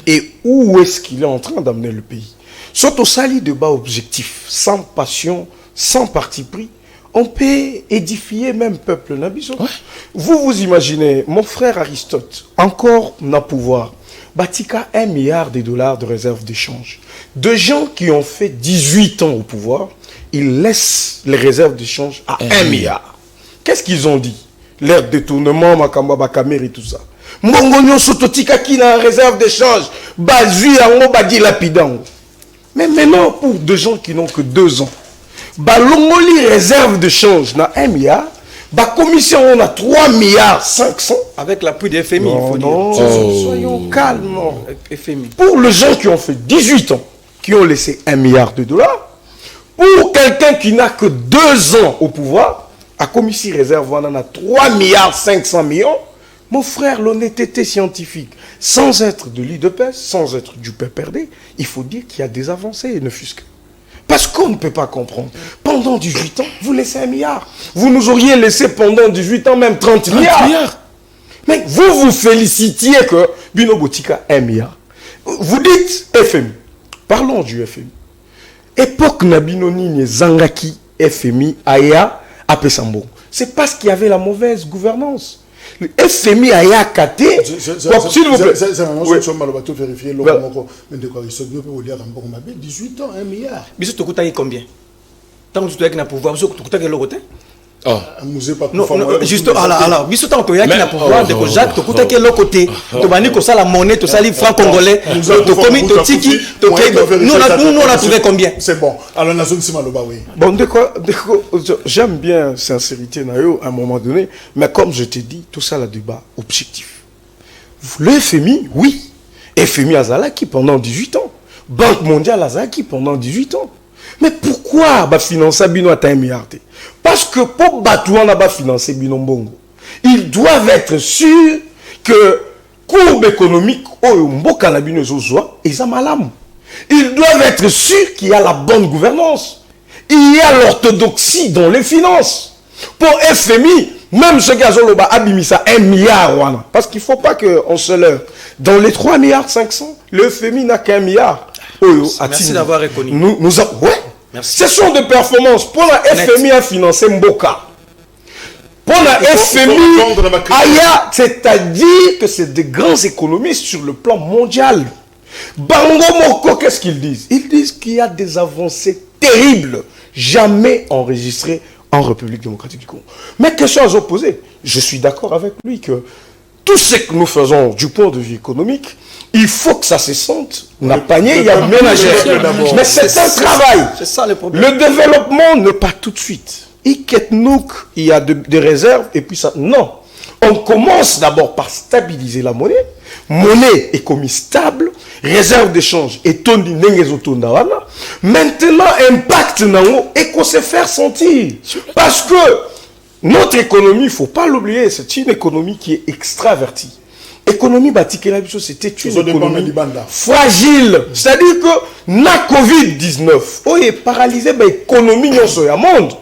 et où est-ce qu'il est en train d'amener le pays. Surtout sali débat objectif, sans passion, sans parti pris. On peut édifier même peuple nabiso. Ouais. Vous imaginez, mon frère Aristote, encore n'a pouvoir, Batika $1 milliard de réserve d'échange. De gens qui ont fait 18 ans au pouvoir, ils laissent les réserves d'échange à 1 milliard. Qu'est-ce qu'ils ont dit? L'air détournement, Makamba Bakamer et tout ça. Mongonyo Sototika qui n'a réserve d'échange, Bazui Ango Badi Lapidango. Mais maintenant, pour des gens qui n'ont que 2 ans, Balongoli réserve de change na 1 milliard, ba commission on a 3 milliards 500 avec l'appui de FMI, il faut dire. Soyons calmes. FMI. Pour les gens qui ont fait 18 ans, qui ont laissé $1 milliard, pour quelqu'un qui n'a que 2 ans au pouvoir, à commission réserve on en a 3 milliards 500 millions. Mon frère, l'honnêteté scientifique, sans être de l'IDPS, sans être du PPRD, il faut dire qu'il y a des avancées, ne fût-ce que. Parce qu'on ne peut pas comprendre. Pendant 18 ans, vous laissez 1 milliard. Vous nous auriez laissé pendant 18 ans même 30 milliards. Mais vous félicitiez que Bino Botika 1 milliard. Vous dites FMI. Parlons du FMI. Époque Nabino Nini Zangaki FMI Aya Apesambo. C'est parce qu'il y avait la mauvaise gouvernance. Le FMI a yacaté. S'il vous plaît. C'est un nom Malobato vérifier l'eau. Mais de quoi il se doit au lire un bon mabé 18 ans 1 milliard. Mais tu coûtes combien? Tant que tu as un pouvoir, tu coûtes quel euro? Non, juste alors, biso tant que na pouvoir de Jacques, tu coûtes quel côté? Tu bani ko ça la monnaie, tu ça les francs congolais, tu commis tu tiki, nous on a trouvé combien? C'est bon. Alors la zone Simaloba oui. Bon de quoi j'aime bien sincérité nayo à un moment donné, mais comme je t'ai dit, tout ça le débat objectif. Le FMI, oui. FMI Azalaki pendant 18 ans. Banque mondiale Azalaki pendant 18 ans. Mais pourquoi financer Bino à 1 milliard? Parce que pour Batouan n'a pas financé Bino Mbongo. Ils doivent être sûrs que courbe économique au Mboka na Bino Zozoa et Zamalam. Ils doivent être sûrs qu'il y a la bonne gouvernance. Il y a l'orthodoxie dans les finances. Pour FMI, même ce gazoloba abimisa 1 milliard. Parce qu'il ne faut pas qu'on se leurre. Dans les 3 milliards 500, le FMI n'a qu'un milliard. Merci d'avoir reconnu. Ouais. Merci. Ce sont des performances. Pour la FMI a financé Mboka. Pour la FMI, c'est-à-dire que c'est des grands économistes sur le plan mondial. Bango Moko, qu'est-ce qu'ils disent? Ils disent qu'il y a des avancées terribles, jamais enregistrées en République démocratique du Congo. Mais question à opposer. Je suis d'accord avec lui que tout ce que nous faisons du point de vue économique, il faut que ça se sente. On a panier, il y a le ménager. Mais c'est un travail. C'est ça le problème. Le développement ne pas tout de suite. Il y a des réserves et puis ça. Non. On commence d'abord par stabiliser la monnaie. Monnaie est comme stable. Réserve d'échange et maintenant, impact et qu'on se faire sentir. Parce que notre économie, il ne faut pas l'oublier, c'est une économie qui est extravertie. Économie Batikelabiso, c'était une économie fragile. C'est-à-dire que na Covid-19, on est paralysé par l'économie dans le monde.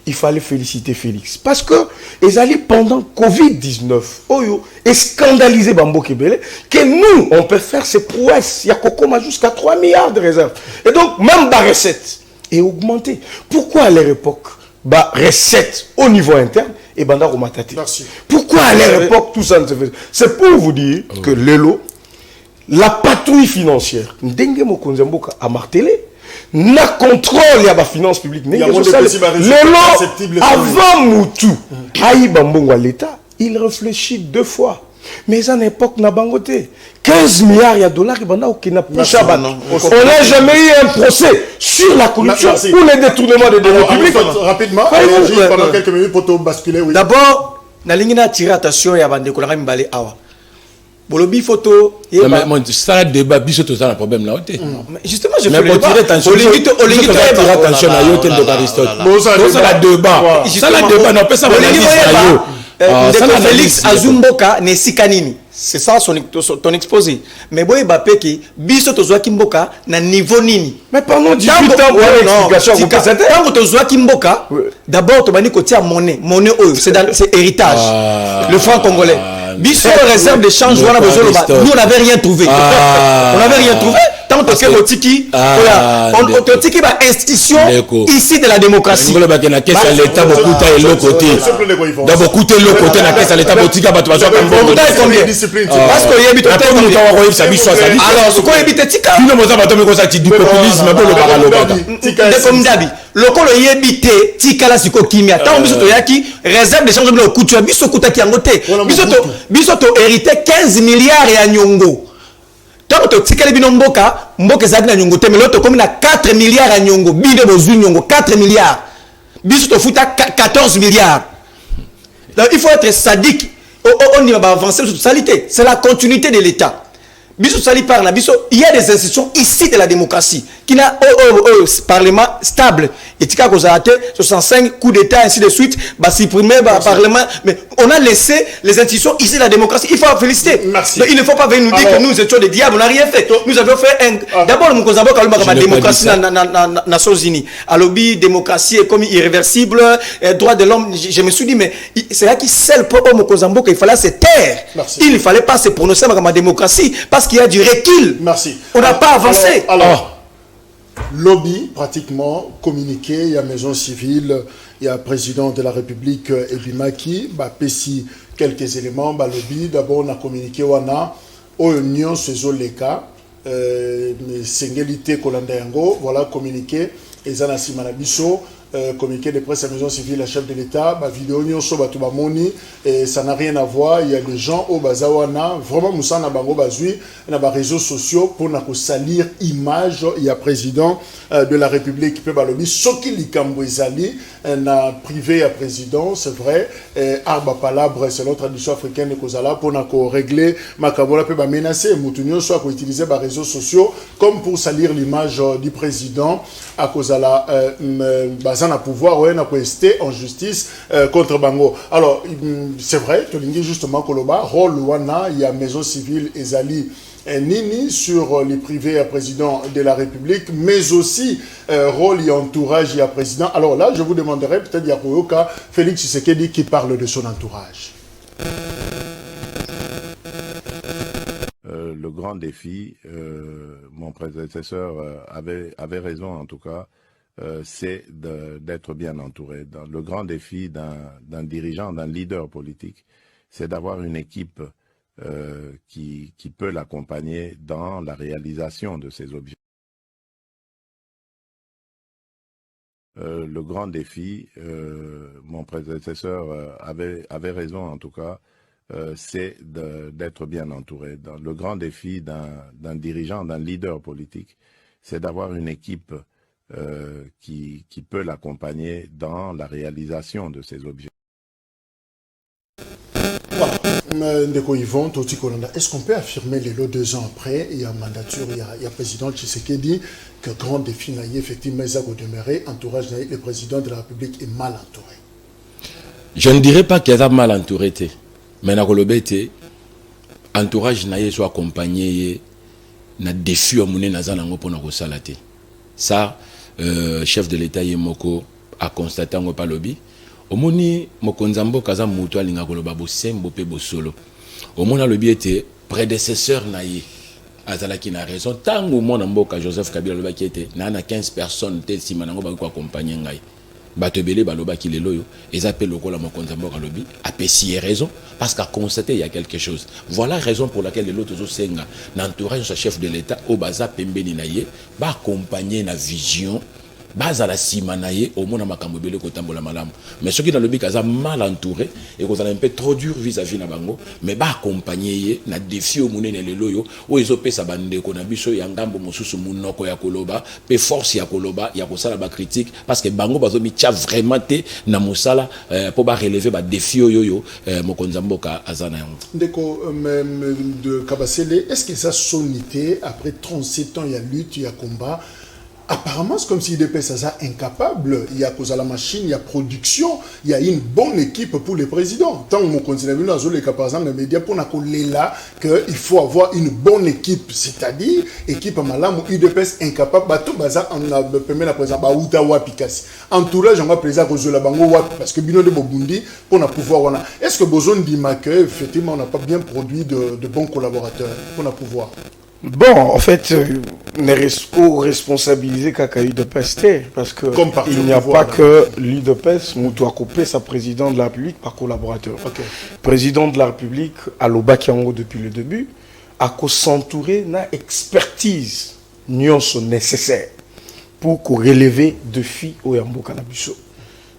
il fallait féliciter Félix. Parce que, ils allaient pendant Covid-19, et scandaliser Bambo Kebele, que nous, on peut faire ces prouesses. Il y a Kokoma jusqu'à 3 milliards de réserves. Et donc, même la recette est augmentée. Pourquoi à leur époque, la recette au niveau interne et Banda Romatate? Pourquoi à leur époque, tout ça ne se faisait? C'est pour vous dire que l'élo, la patrouille financière, Ndenge Mokonzamboka a martelé, n'a contrôle il y a la finance publique. L'élo, avant Moutou, Aïba Mbongwa l'État, il réfléchit 2 fois. Mais à l'époque, n'a bangoté 15 milliards de dollars, on n'a jamais eu un procès sur la corruption ou les détournements de deniers publics. Rapidement, pendant quelques minutes pour te basculer. D'abord, na lingina tirer attention ya bande ko la mbale awa. Bolobi photo ça débat biso to ça un problème là. Justement, je fais tirer attention. Tirer attention à yote de Aristote. Ça la débat. Ça la débat non pas ça Félix Azumboka ne sikanini. C'est ça ton exposé. Mais boy Mbappé qui biso tozoa kimboka na niveau nini. Mais pendant 18 ans pour l'explication vous passez tant que tozoa kimboka d'abord to bani kotia monnaie c'est héritage. Le franc congolais. Biso réserve de change wana besoin nous on n'avait rien trouvé. On n'avait rien trouvé. Tant que Otiki on tiki ba institution ici de la démocratie. Ngolo ba na caisse à l'état beaucoup ta l'autre côté. D'abord côté l'autre côté na caisse à l'état botika ba to ba parce que yebite alors ce qu'on yebite tika bino moza bato me kosa ti du populisme bo le paraloba de comme d'abi lokolo yebite tika la siko kimia tant biso to yaki réserve de change de kutu biso kutaki yangote biso to hérité 15 milliards ya nyongo tant to tika le bino mboka ezaki na nyongo te mais l'autre comme na 4 milliards ya nyongo bide bozu nyongo 4 milliards biso to futa 14 milliards. Donc il faut être sadique. On va avancer sur salité. C'est la continuité de l'État. Biso Sali parle, il y a des institutions ici de la démocratie qui n'a parlement stable. Et tika kozate 65 coups d'État ainsi de suite, supprimer parlement. Mais on a laissé les institutions ici de la démocratie. Il faut féliciter. Merci. Donc, il ne faut pas venir nous dire que nous étions des diables. On n'a rien fait. Nous avions fait un. D'abord le Mkonzambo la démocratie dans Nations Unies. À lobby démocratie est comme irréversible, droit de l'homme. Je me suis dit mais c'est là qui scelle pour Mkonzambo qu'il fallait se taire. Merci. Il ne fallait pas se prononcer comme la démocratie parce qu'il y a du recul. Merci. On n'a pas avancé. Alors, lobby, pratiquement, communiqué, il y a maison civile, il y a président de la République, Ebimaki, Pessi, quelques éléments, lobby, d'abord on a communiqué, on a Union, Sezoleka, Sengelité, Kolandayango, voilà, communiqué, et Zana Simanabiso, communiqué de presse à la maison civile, la chef de l'État, vidéo nyonso batuba moni, et ça n'a rien à voir. Il y a des gens au Bazawana, vraiment Moussa Nabango Bazui, dans les réseaux sociaux pour salir image. Il y a président de la République qui peut balobi, Soki Likambo Ezali, na privé à président, c'est vrai. Arba Palabre, c'est notre tradition africaine de Kozala pour régler Makabola peut menacer. Moutounio soit pour utiliser les réseaux sociaux comme pour salir l'image du président à Kozala. À pouvoir on a posté en justice contre Bango. Alors c'est vrai, tu l'as dit justement Koloba, rôle wana il y a maison civile Ezali Nini sur les privés à président de la République, mais aussi rôle et entourage à président. Alors là, je vous demanderai peut-être Yakoyoka Félix Tshisekedi qui parle de son entourage. Le grand défi, mon prédécesseur avait raison en tout cas. C'est d'être bien entouré. Le grand défi d'un dirigeant, d'un leader politique, c'est d'avoir une équipe qui peut l'accompagner dans la réalisation de ses objectifs. Le grand défi, mon prédécesseur avait raison en tout cas, c'est d'être bien entouré. Le grand défi d'un dirigeant, d'un leader politique, c'est d'avoir une équipe qui peut l'accompagner dans la réalisation de ses objectifs. Voilà. Ndeko Yvon, Toti Kolanda, est-ce qu'on peut affirmer les lots 2 ans après, il y a mandature, il y a président Tshisekedi, que grand défi n'a effectivement demeuré, entourage le président de la République est mal entouré? Je ne dirais pas qu'il est mal entouré, mais entourage n'a soit accompagné na défi à mouné na zanango pour na salate. Ça, chef de l'État Yemoko, a constaté ngo pa lobby omoni mokonzi mboka za mutu alinga koloba bosembo pe bosolo omona lobby était prédécesseur naïe azalaki na raison tango mona mboka Joseph Kabila loba qui était na 15 personnes tel simanango ba ko accompagner ngai bato belé baloba ki lelo yo ezapé lokola mokonzi mboka lobby apesi raison parce qu'a constaté il y a quelque chose. Voilà la raison pour laquelle l'autre senga n'entourage sa chef de l'état au baza pembeni naie ba accompagner na vision baza la simanaye au monde makambo belé ko tambola malamu mais ceux qui dans le lobby kaza mal entouré et qu'on a un peu trop dur vis-à-vis na bango mais ba accompagner na défi au munene lelo yo o ezopesa bande ko na biso ya ngambo mosusu munoko ya koloba pe force ya koloba ya ko sala ba critique parce que bango bazo mi tia vraiment te na musala pour ba relever ba défi yo mokonza mboka azana yango ndeko même de Kabasele est-ce que ça sonité après 37 ans il y a lutte il y a combat. Apparemment, c'est comme si l'UDPS ça incapable. Il y a cause à la machine, il y a production, il y a une bonne équipe pour les présidents. Tant que mon continent dans les cas par exemple les médias pour nous là qu'il faut avoir une bonne équipe, c'est-à-dire équipe malam ou UDPS incapable. Bateau baza on a permis la présence ba Outawa Pikasi. Entourage on va présenter cause la bango parce que bino de Bobundi pour na pouvoir on a. Est-ce que besoin d'image effectivement on n'a pas bien produit de bons collaborateurs pour na pouvoir? Bon, en fait, on est responsabilisé qu'à l'UDPS, parce que il n'y a pas que l'UDPS, nous doit couper sa président de la République par collaborateur. Okay. Président de la République, à l'Obakiango depuis le début, a s'entourer d'une expertise nécessaire pour relever défis au Yambo Canabiso.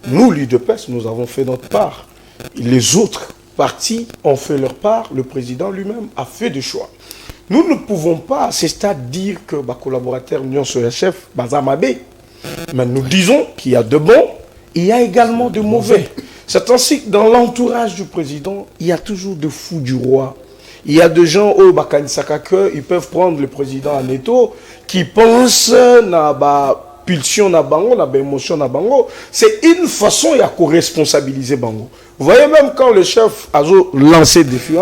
Nous, l'UDPS, nous avons fait notre part. Les autres partis ont fait leur part. Le président lui-même a fait des choix. Nous ne pouvons pas à ce stade dire que ma collaborateur Union sur le chef Bazamabé. Mais nous disons qu'il y a de bons et il y a également de mauvais. C'est ainsi que dans l'entourage du président, il y a toujours de fous du roi. Il y a des gens au Bakanisaka ils peuvent prendre le président en étau qui pensent na pulsion na bango, na émotion na bango. C'est une façon de co-responsabiliser bango. Vous voyez même quand le chef a lancé des défis,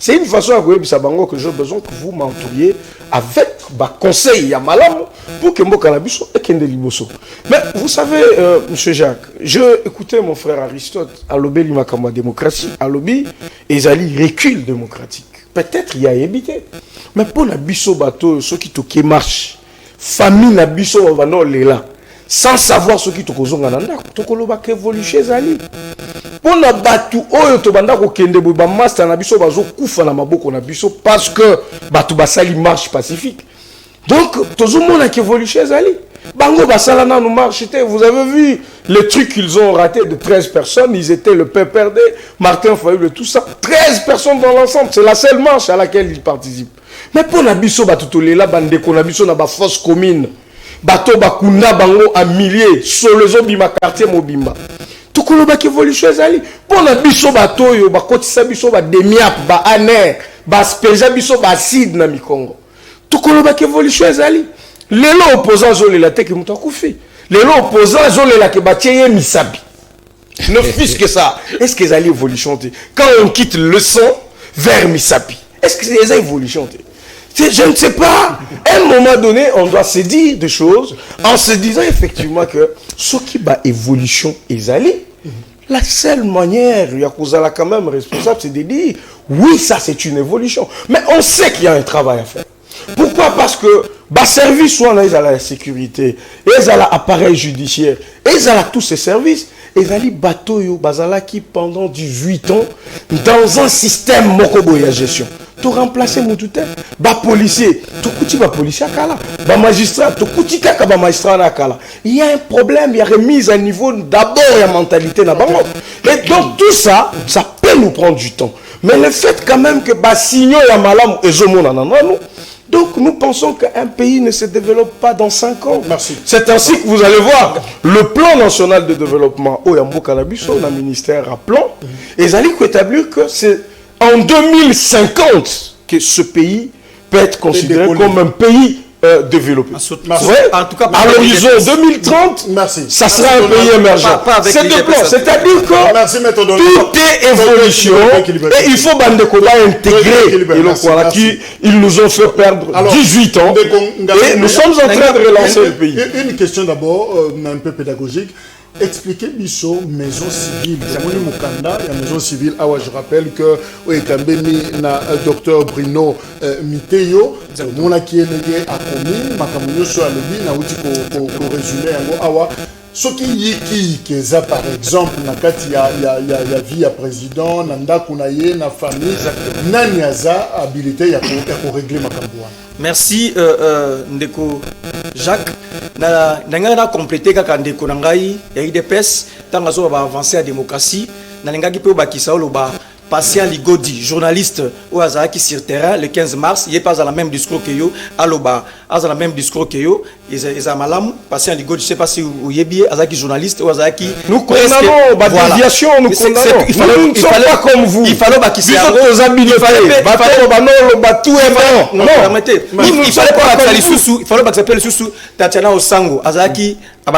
c'est une façon à que j'ai besoin que vous m'entouriez avec conseil à malam pour que Mboka Nabiso et Kende Liboso. Mais vous savez, M. Jacques, je écoutais mon frère Aristote à l'obé l'Imakama démocratie, à l'obé, et Zali recul démocratique. Peut-être il y a évité. Mais pour Nabiso bateau, ceux qui toquent marche, famille Nabiso on va non là. Sans savoir ce qui te cause en anda, tu koloba évoluer Zali. Pour na batu oyo to banda ko kende ba master na biso bazo kufa na maboko na biso parce que batu basali marche pacifique. Donc tout le monde a évolué Zali. Bango basala na nous marche. Vous avez vu les trucs qu'ils ont raté de 13 personnes, ils étaient le PPRD, Martin Fayulu, tout ça, 13 personnes dans l'ensemble, c'est la seule marche à laquelle ils participent. Mais pour na biso batu to lela bande ko na biso na ba fosse commune. Bato bakunda bango a milliers solozo bima quartier mobimba tukolo ba évolution ezali pona biso bato yo bakotisa biso ba demiap ba aner ba speja biso ba acide na mikongo tukolo ba évolution ezali lelo opposant zo lela te ki muto akufi lelo opposant zo lela ke batiye misabi ne fût-ce que ça est-ce que ezali évolution te quand on quitte le sang vers misabi est-ce que c'est évolution te je ne sais pas. À un moment donné, on doit se dire des choses en se disant effectivement que ce qui va évolution est allé. La seule manière, il y a quand même responsable, c'est de dire oui, ça c'est une évolution. Mais on sait qu'il y a un travail à faire. Pourquoi? Parce que bah service soit là, ils ont la sécurité, ils ont l'appareil judiciaire, ils ont tous ces services. Ils ont bateau yo bazala qui pendant 18 ans dans un système mokoboya gestion. Tout remplacer mon tout ba policier, tout kuti ba policier akala, ba magistrat, tout kuti kaka ba magistrat akala. Il y a un problème, il y a remise à niveau d'abord la mentalité na bango. Et donc tout ça, ça peut nous prendre du temps. Mais le fait quand même que ba signaux ya malam ezomona na nous. Donc nous pensons qu'un pays ne se développe pas dans 5 ans. Merci. C'est ainsi que vous allez voir le plan national de développement au Yambo Canabiso, le ministère à plan, et ils allaient établir que c'est en 2050 que ce pays peut être considéré comme un pays développé. En tout cas, à l'horizon 2030, merci. Ça sera un pays émergent. C'est deux plans. C'est-à-dire que tout est évolution et il faut intégrer. Et ils nous ont fait perdre 18 ans et nous sommes en train de relancer le pays. Une question d'abord, un peu pédagogique. expliquez biso maison civile. Zamoni Mukanda, la maison civile. Ah ouais, je rappelle que Oekambeni na docteur Bruno Miteyo, mon qui est légué à commune, Makamunyo sur la lobby, na outi ko résumé en awa. Ce qui est ça par exemple, na kati ya vie à président, na ndaku na ye, na famille, nani aza habilité ya ko régler makambo. Merci Ndeko Jacques. Na compléter kaka Ndeko nangai ya IDPS tanga zo ba avancer à démocratie. Na ngaki pe ba kisao ba Patient Ligodi, journaliste au Azaki sur terrain le 15 mars, il n'est pas dans le même discours que yo, Aloba, dans le même discours que yo, ils ont malam, Patient Ligodi, je ne sais pas si vous y êtes Azaki journaliste ou Azaki. Nous condamnons la déviation, nous condamnons. Nous ne sommes pas comme vous. Il fallait pas qu'il s'y arrête. Il fallait pas que s'appelle le sous Tatiana Osango, Azaki. Il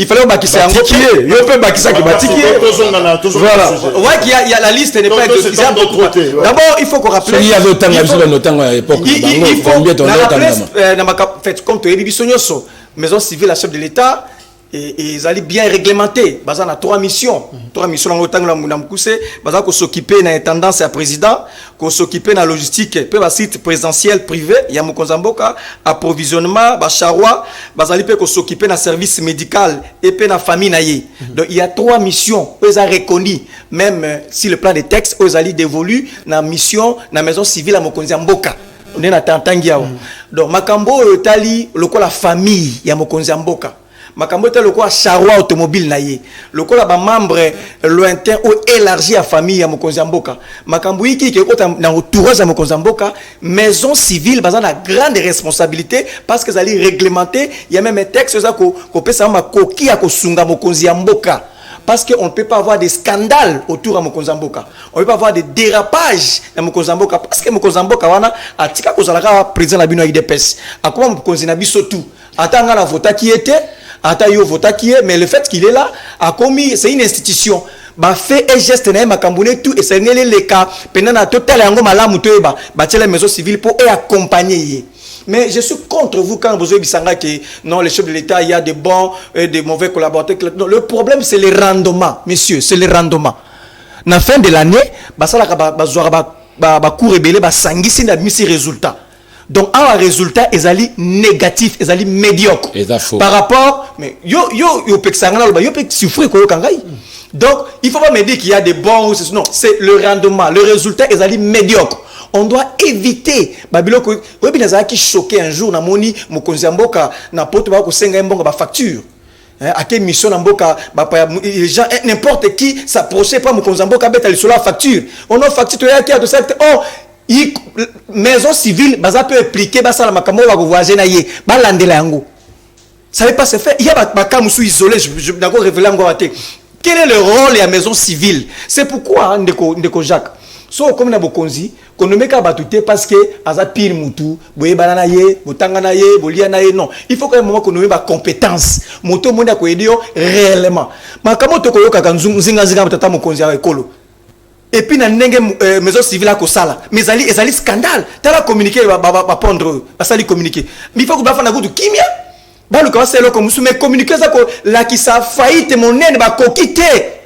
fallait bakisa yango yo pe bakisa ki batiki voilà ouais qu'il y a la liste n'est pas exhaustive. D'abord il faut qu'on rappelle il y avait autant à l'époque il faut fait comme tu biso nyoso maison civile la chef de l'État et ils allaient bien réglementer. Bazan a 3 missions. 3 missions dans l'OTAN, bazan ko s'occuper na tendance à président, ko s'occuper na logistique, pe ba site présidentiel privé, ya Mokonzamboka, approvisionnement, ba charwa, bazali pe ko s'occuper na service médical et pe na famille na ye. Donc il y a 3 missions, eux a reconnu même si le plan des textes eux allaient dévolu na mission na maison civile à Mokonzamboka. On est na tantangi yao. Donc makambo tali lokola famille ya Mokonzamboka. Makambo était le quoi charroi automobile naie le quoi ba membre lointain ou élargi à famille à Mokonzamboka makambo iki qui est dans entourage à Mokonzamboka maison civile bazan la grande responsabilité parce que ça allait réglementer il y a même un texte ça ko peut ça ma koki à ko sunga Mokonzamboka parce qu'on ne peut pas avoir des scandales autour de Mokonzamboka. On ne peut pas avoir des dérapages dans Mokonzamboka. Parce que Mokonzamboka, a tika kozalaka président la bino IDPS. A comment Mokonzinabi surtout. Attends la vota qui était, attends yo vota qui est, mais le fait qu'il est là, a commis, c'est une institution. Ba fait et geste na makambune tout et c'est les cas. Pendant na total yango malamu to ba la maison civile pour accompagner. Mais je suis contre vous quand vous avez dit que non, les chefs de l'État, il y a des bons et des mauvais collaborateurs. Non, le problème, c'est le rendement, messieurs, c'est le rendement. À la fin de l'année, cours rebelle, sanguisi n'a mis ses résultats. Donc, un résultat, ils allaient négatif, ils allaient médiocre. Par rapport, mais yo souffrir quoi kangai. Donc, il ne faut pas me dire qu'il y a des bons ou non, c'est le rendement, le résultat, ils allaient médiocre. On doit éviter babiloko webi nazala ki choqué un jour na moni Mokonzamboka na poto ba ko senga mbongo ba facture à quelle mission na mboka ba les gens n'importe qui s'approcher pas Mokonzamboka beta sur la facture on a facture to ya ki a de cette oh maison civile baza peut appliquer ba sala makambo ba voisin na ye ba landela yango ça veut pas se faire il y a ba kamusu isolé je d'accord révéler ngo até quel est le rôle de la maison civile c'est pourquoi ndeko Jacques so comme na bokonzi konomeka batute parce que aza pire mutu boye banana ye botanga na ye bolia na ye non il faut qu'à un moment qu'on ba compétence moto monde ko edio réellement makamo to ko yoka nzinga tata mokonzi ya ekolo et puis na ndenge maison civile ko sala mais ezali scandale tala communiquer ba pondre basali communiquer mais il faut que ba fana kutu kimia ba le commencer le comme mais communiquer ça ko la qui sa faillite mon nene ba kokite.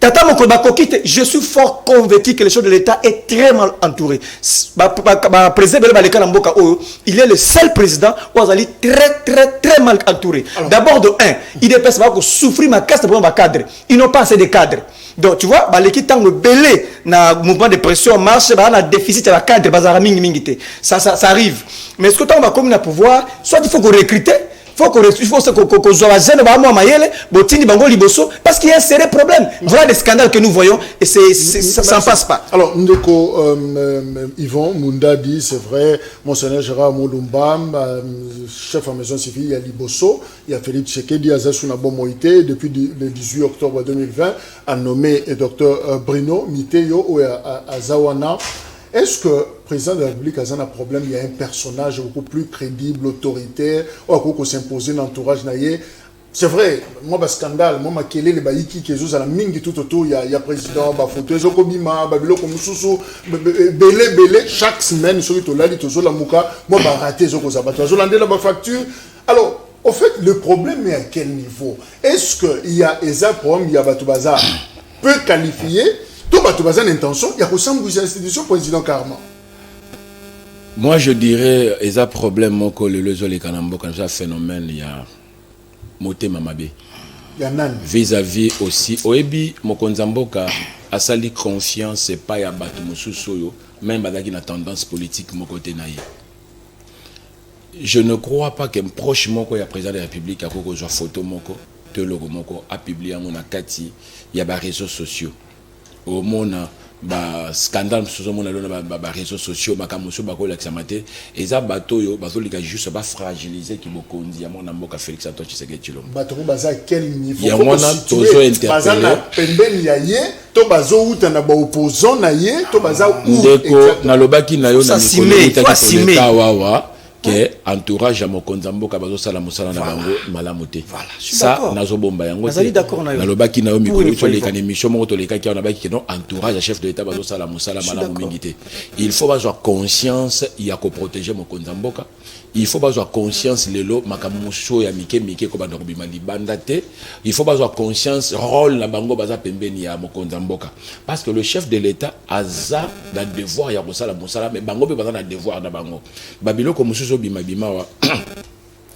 Je suis fort convaincu que le chef de l'État est très mal entouré. Il est le seul président où il est très mal entouré. D'abord, de 1, il dépasse souffrir ma casse pour un cadre. Ils n'ont pas assez de cadres. Donc, tu vois, l'équipe tant le belé, na mouvement de pression marche, na déficit à la cadre, ça arrive. Mais ce que tu as comme pouvoir, soit il faut qu'on recrute. Il faut qu'on soit jeune parce qu'il y a un sérieux problème. Voilà les scandales que nous voyons et ça ne passe pas. Alors, Ndeko Yvon Munda dit, c'est vrai, Monseigneur Gérard Moulumba, chef en maison civile, il y a Liboso, il y a Philippe Tchekedi, Azasuna Bomoïté, depuis le 18 octobre 2020, a nommé le docteur Bruno Miteyo à Zawana. Est-ce que le président de la République a un problème? Il y a un personnage beaucoup plus crédible, autoritaire, ou qui s'imposer dans l'entourage naïe. C'est vrai, moi, le scandale, moi, je suis les baïki qui sont à la mingi tout autour. Il y a président, Bafoto, Zokobima, Babilo, Komususu, Belé, chaque semaine, sur le Tolali, Tozo, la Mouka, moi, je raté Zoko Zabato. Je l'ai la facture. Alors, Au fait, le problème est à quel niveau? Est-ce qu'il y a un problème, il y a Batoubaza peut qualifier, tout Batoubaza l'intention, il y a ressemble aux institutions président Karma. Moi, je dirais, il y a un problème, un phénomène, il y a Moté Mamabé. Il y a Nan. Vis-à-vis aussi, Oebi, Mokonzamboka, a sali confiance, c'est pas ya Batou Moussoussoyo, même Badaki na tendance politique, mon côté naïe. Je ne crois pas qu'un proche moko ya président de la République a une photo moko, te logo moko a publié mon akati, il y a des réseaux sociaux. Au monde ba scandale sur mon ba réseaux sociaux ba kamuso ba ko la xamate et ça bateau yo bazo lika juste ba fragiliser qui bokondi ya mon amboka Félix Antoine Tshisekedi Tshilombo. Bateau baza quel niveau? Ya mona tozo interpellé. Pembeni ya ye to bazo uta na ba opposant na ye to baza ou ndeko na lobaki na yo na mikolo fasciné wawa que entourage à Mokonzamboka bazo sala musala na bango malamuté. Voilà, ça nazo bomba yango. Nazali d'accord na yo. Na lobaki na yo mikolo to leka ni mission mo to leka ki na baki que non entourage à chef de l'état bazo sala musala malamu mingité. Il faut avoir conscience il y a ko protéger Mokonzamboka. Il faut avoir conscience lelo makamuso ya mike ko banda ko bima libanda te. Il faut avoir conscience rôle na bango baza pembeni ya Mokonzamboka parce que le chef de l'état aza na devoir ya ko sala musala mais bango be baza na devoir na bango. Babilo ko mususu bima wa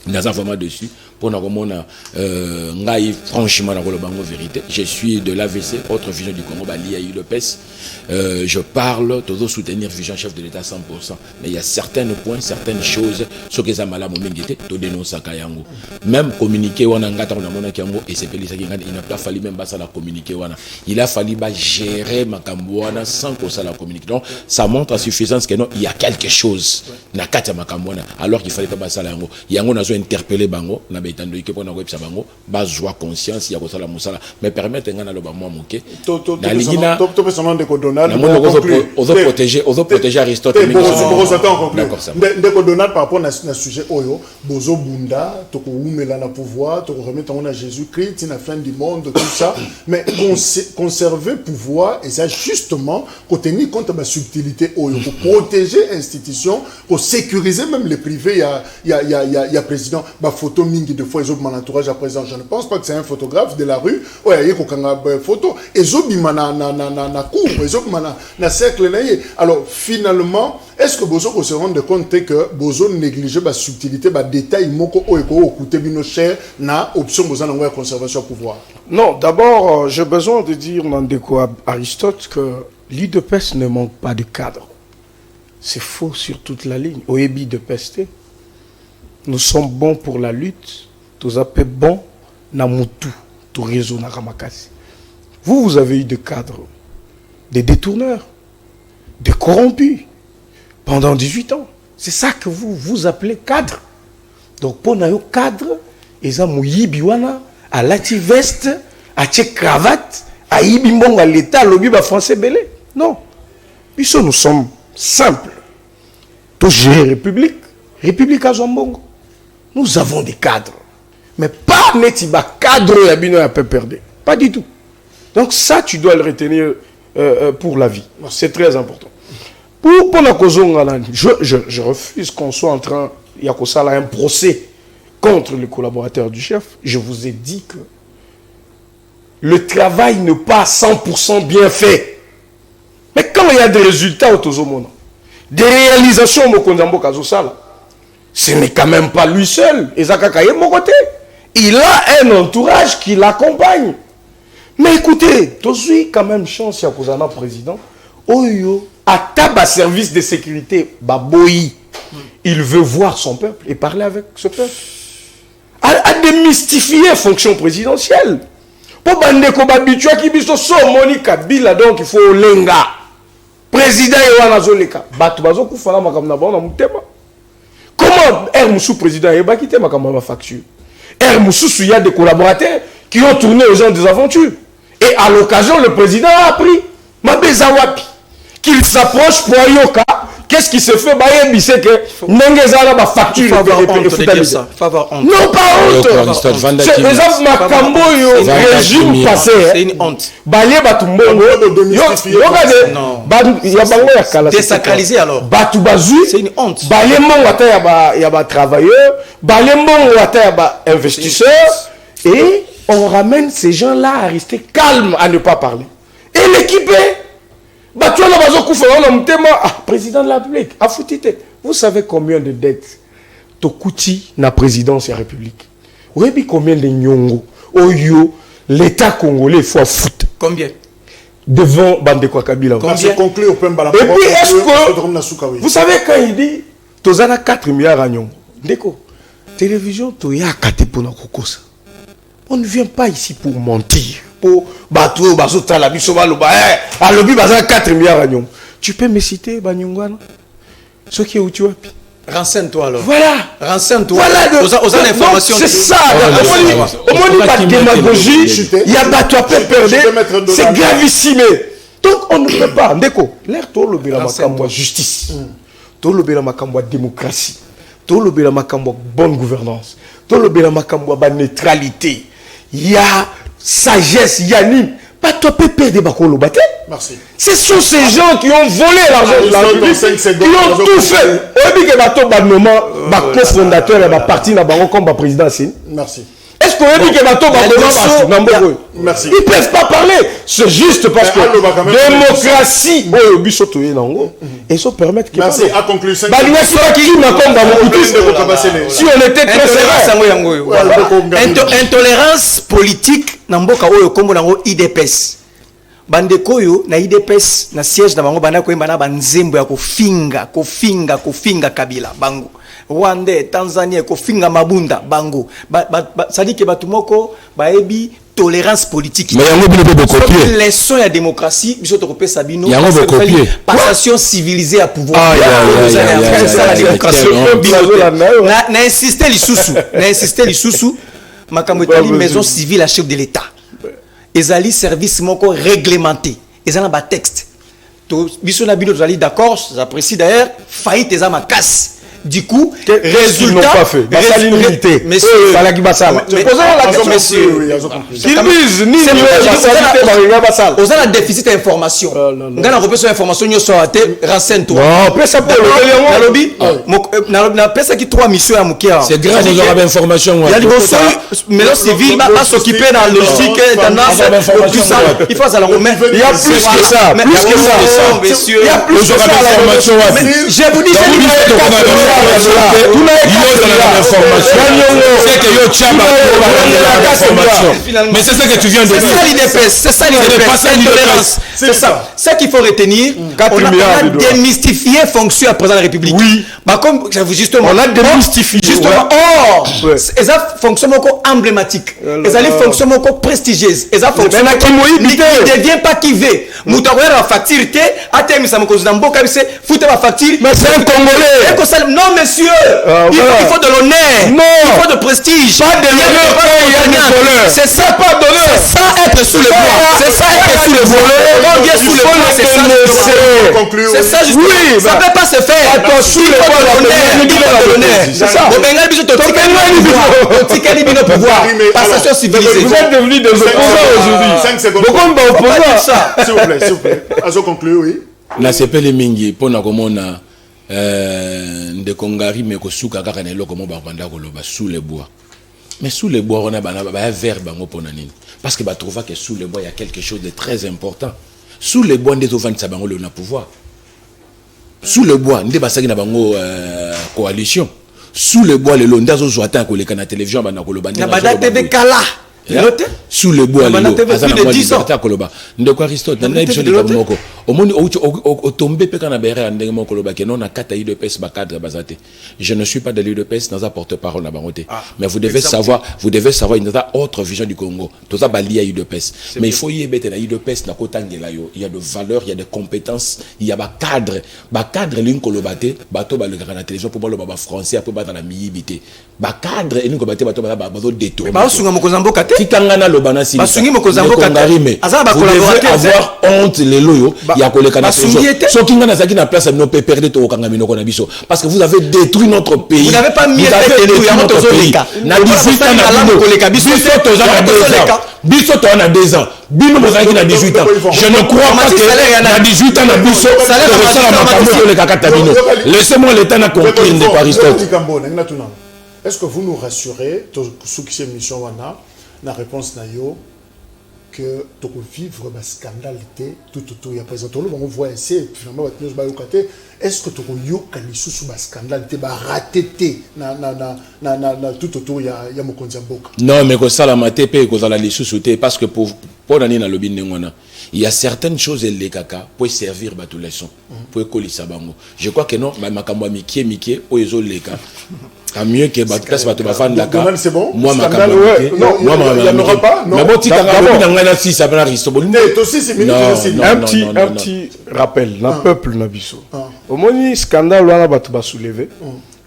naza vraiment dessus pour na komona ngai franchement na ko bango vérité je suis de l'AVC autre vision du Congo bali le PES je parle toujours soutenir vision chef de l'état 100% mais il y a certains points certaines choses ce que ça malamu mingité to dénoncer kayango même communiquer wana ngata na mona kiango et c'est pelisa ki ngati il n'a pas fallu même pas ça la communiquer wana il a fallu ba gérer makambo wana sans que ça la communique donc ça montre à suffisance que non il y a quelque chose na kati makambo wana alors qu'il fallait pas ça la yango nazo interpeller bango na betando ike pona websa bango bazwa conscience ya ko sala musala mais permettre ngana lo ba moi moké na ligina to personne de Donald on protéger Aristote d'accord ça ndeko Donald par rapport na sujet oyo bozo bunda to ko umela na pouvoir to remettre on a Jésus-Christ na fin du monde tout ça mais conserver pouvoir et ça justement pour tenir compte de la subtilité oyo pour protéger institution pour sécuriser même les privés il y a président ba photo mingi de fois ezo mon entourage à présent je ne pense pas que c'est un photographe de la rue ouais yeko kanga photo ezo bima na cour ezo bima na cercle na ye alors finalement est-ce que bozo se rendre compte que bozo négliger ba subtilité ba détail moko oeko okuté bino cher na option bozo na conservation pouvoir? Non, d'abord j'ai besoin de dire Nandeko Aristote que l'IDPS ne manque pas de cadre. C'est faux sur toute la ligne. Oebi de peste. Nous sommes bons pour la lutte, tous appelés bons na mutu, tout réseau na ramakasi. Vous avez eu des cadres, des détourneurs, des corrompus pendant 18 ans. C'est ça que vous appelez cadre. Donc pour nous cadre, ils ont mouillé biwana à la veste, à tchèque cravate, à yibimbong à l'état, lobby ba français belé. Non. Puisque nous sommes simples. Tout gérer République à Zambongo. Nous avons des cadres. Mais pas netiba cadre yabino ya peu perdu. Pas du tout. Donc ça, tu dois le retenir pour la vie. C'est très important. Pour la cause, je refuse qu'on soit en train, il y a un procès contre les collaborateurs du chef. Je vous ai dit que le travail n'est pas 100% bien fait. Mais quand il y a des résultats au Tozomono, des réalisations au Konzambo Kazosala, ce n'est quand même pas lui seul. Il a un entourage qui l'accompagne. Mais écoutez, Tozui quand même chance à Kozana président. Oyo, à taba service de sécurité, Baboyi, il veut voir son peuple et parler avec ce peuple. À démystifier la fonction présidentielle. Pour Bandeko Babitua qui biso so Monica Bila donc il faut lenga. Président Yohana Zoleka. Batubazo Koufala Makamna Bona Mutema. Comment Moussou président Eba quitté ma facture? Moussou, il y a des collaborateurs qui ont tourné aux gens des aventures. Et à l'occasion, le président a appris Mabezawapi qu'il s'approche pour Ayoka, qu'est-ce qui se fait? Bah, c'est que Nengezala va facture. Il faut avoir honte de dire ça. Il faut avoir honte. Non, pas honte. C'est par exemple Makambo yo régime passé. C'est une honte. Balé Batumbongo. Désacralisé alors. Batoubazu. C'est une honte. Balé Mongo y a travailleurs. Balé Mongo y a investisseurs. Et on ramène ces gens-là à rester calmes, à ne pas parler. Et l'équipe est. Président de la République, vous savez combien de dettes Tokouti na présidence de la République? Vous savez combien de nyongo Oyo, l'État congolais faut foutre? Combien? Devant Bandekwa Kabila. Combien? Et puis est-ce que vous savez quand il dit Tozana 4 milliards à nyongo? Ndeko, télévision Toya Kate pour Kokosa. On ne vient pas ici pour mentir. Pour battre, bazota la bisoba loba. À l'obi bazan 4 milliards à nyongo. Tu peux me citer Banyongwana? Ce qui est où tu as? Renseigne-toi alors. Voilà. Renseigne-toi. Voilà. Aux informations. C'est ça. Au moins, il n'y a pas de démagogie. Il y a pas de perdre. C'est gravissime. Donc, on ne peut pas. Ndeko, l'air tout le béla makambo justice. Tout le béla makambo démocratie. Tout le béla makambo bonne gouvernance. Tout le béla makambo neutralité. Il y a sagesse, il y a nîmes. Pas toi peut perdre bakolo baté. Merci. Ce sont ces gens qui ont volé l'argent de la République, qui ont tout fait. Et puis que bateau moment, co-fondateur et parti na bango comme président. Merci. Est-ce qu'on a dit que bateau merci. Ils ne peuvent pas parler. C'est juste parce que démocratie, et ça permet que. Merci. À conclure. Si on était très sévère. Intolérance politique, Namboka Oyo Kombo Nango IDPS. Bandekoyo na IDPS na siège na bango bana koyemba na banzembo ya kofinga Kabila bango. Rwanda, Tanzanie kofinga Mabunda bango. Ça dit que batumoko baebi tolérance politique. Mais yango bino be copier. Leçon ya démocratie, biso to kopesa bino. Yango be copier. Passation civilisée à pouvoir. Na insister lisusu. Makambo etali maison civile à chef de l'État. Ezali service moko réglementé. Ezali ba texte. To biso na bino tozali d'accord, j'apprécie d'ailleurs, faillite eza makasi. Du coup, résultat pas fait. Monsieur, la question, on a déficit d'information. On a besoin d'information, renseigne-toi. Qui 3 missions à Moukia. C'est grave, vous aurez l'information. Il y a des mais civil va s'occuper dans la logistique, il faut ça. Il y a plus que ça. Messieurs. Il y a plus que ça. Je vous dis, mais c'est ça que tu viens de dire. C'est ça l'intolérance. C'est ça. Ce qu'il faut retenir, on a démystifié fonction à présent de la République. Oui. Comme justement, on a démystifié. Justement, eza fonction emblématique. Eza fonction prestigieuse. Eza fonction ne devient pas qui veut. Moutakoya la facture, atteint sa moko zamboka bise, foutez ma facture. Mais c'est un Congolais. Non, monsieur, il faut de l'honneur, il faut de prestige. Pas de l'honneur, c'est ça, pas d'honneur. C'est ça être sous le bois. C'est ça être sous le bois. On vient sous le bois, c'est ça. C'est ça, justement. Oui, ça ne peut pas se faire. Attends, sous le bois, c'est ça. Au Bengal, bisous, pouvoir. Passation civilisée. Vous êtes devenus des opposants aujourd'hui. 5 secondes. Pourquoi on s'il vous plaît. À ce conclure, oui. La CPL Mingi, pour nous, comme on a. De Kongari mais kosuka kaka na eloko mo banda koloba sous les bois, mais sous les bois on a un verbe ngo pona nini parce que ba trouva que sous les bois il y a quelque chose de très important. Sous les bois ndé ovandi sa bango le na pouvoir, sous le bois ndé basaki na bango coalition, sous le bois le londa zo zoata ko leka na télévision bana koloba na bada TV kala sous le bois ndeko Aristote na émission de Moko omoni o tomber pe kana bere ndenge moko loba ke non na kata IDPS ba cadre bazate. Je ne suis pas de l'IDPS dans un porte-parole na bangote, mais vous devez savoir il y a autre vision du Congo tout ça balia IDPS, mais il faut y ebete na IDPS na kotangela yo, il y a de valeurs, il y a de compétences, il y a ba cadre linko lobate bato ba le na télévision pour le baba français pour ba dans la miyibité ba cadre linko bate bato ba bazo détourner ba sunga mokozambo kate Tikangana lobana si basungi mokozambo kate vous devez avoir honte les loyo ya koleka na Basoulier saison était. soki nga nazaki na place no peut perdre to kanga minoko na biso parce que vous avez détruit notre pays. Vous n'avez pas mis Vous avez tête détruit ya notre moto pays. zoleka. Na 18 ans na bino koleka biso toza na 2 ans biso to na 2 ans bino mozaki na 18 ans je ne crois pas que na 18 ans na biso ça la makambo koleka kata bino laissez-moi le temps na conclure de Aristote. Est-ce que vous nous rassurez sous qui c'est mission wana la réponse na yo que tu peux vivre un scandale tout autour il y a présent on voit essayer finalement est-ce que tu peux yokani sous un scandale ba raté na tout autour il y a mokonzi mboka non mais ko sala maté pe ko sala lisusu te parce que pour nani na lobi ndengona il y a certaines choses les kaka pour servir ba tout leçon pour kolisa bango je crois que non makambo mikie oyezo leka mieux que place bato bafan laka moi makambo non moi il n'y en aura pas mais bon tika ngalo ngana si ça va risto bon un petit rappel na peuple na biso au moins scandale wana bato ba soulever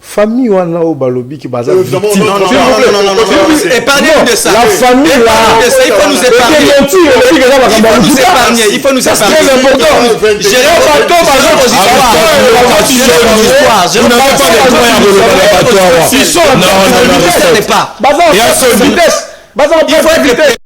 famille wana au balobi qui baza non épargnez-nous de ça la famille là il faut nous épargner il faut nous épargner c'est important gérer bateau baza il faut être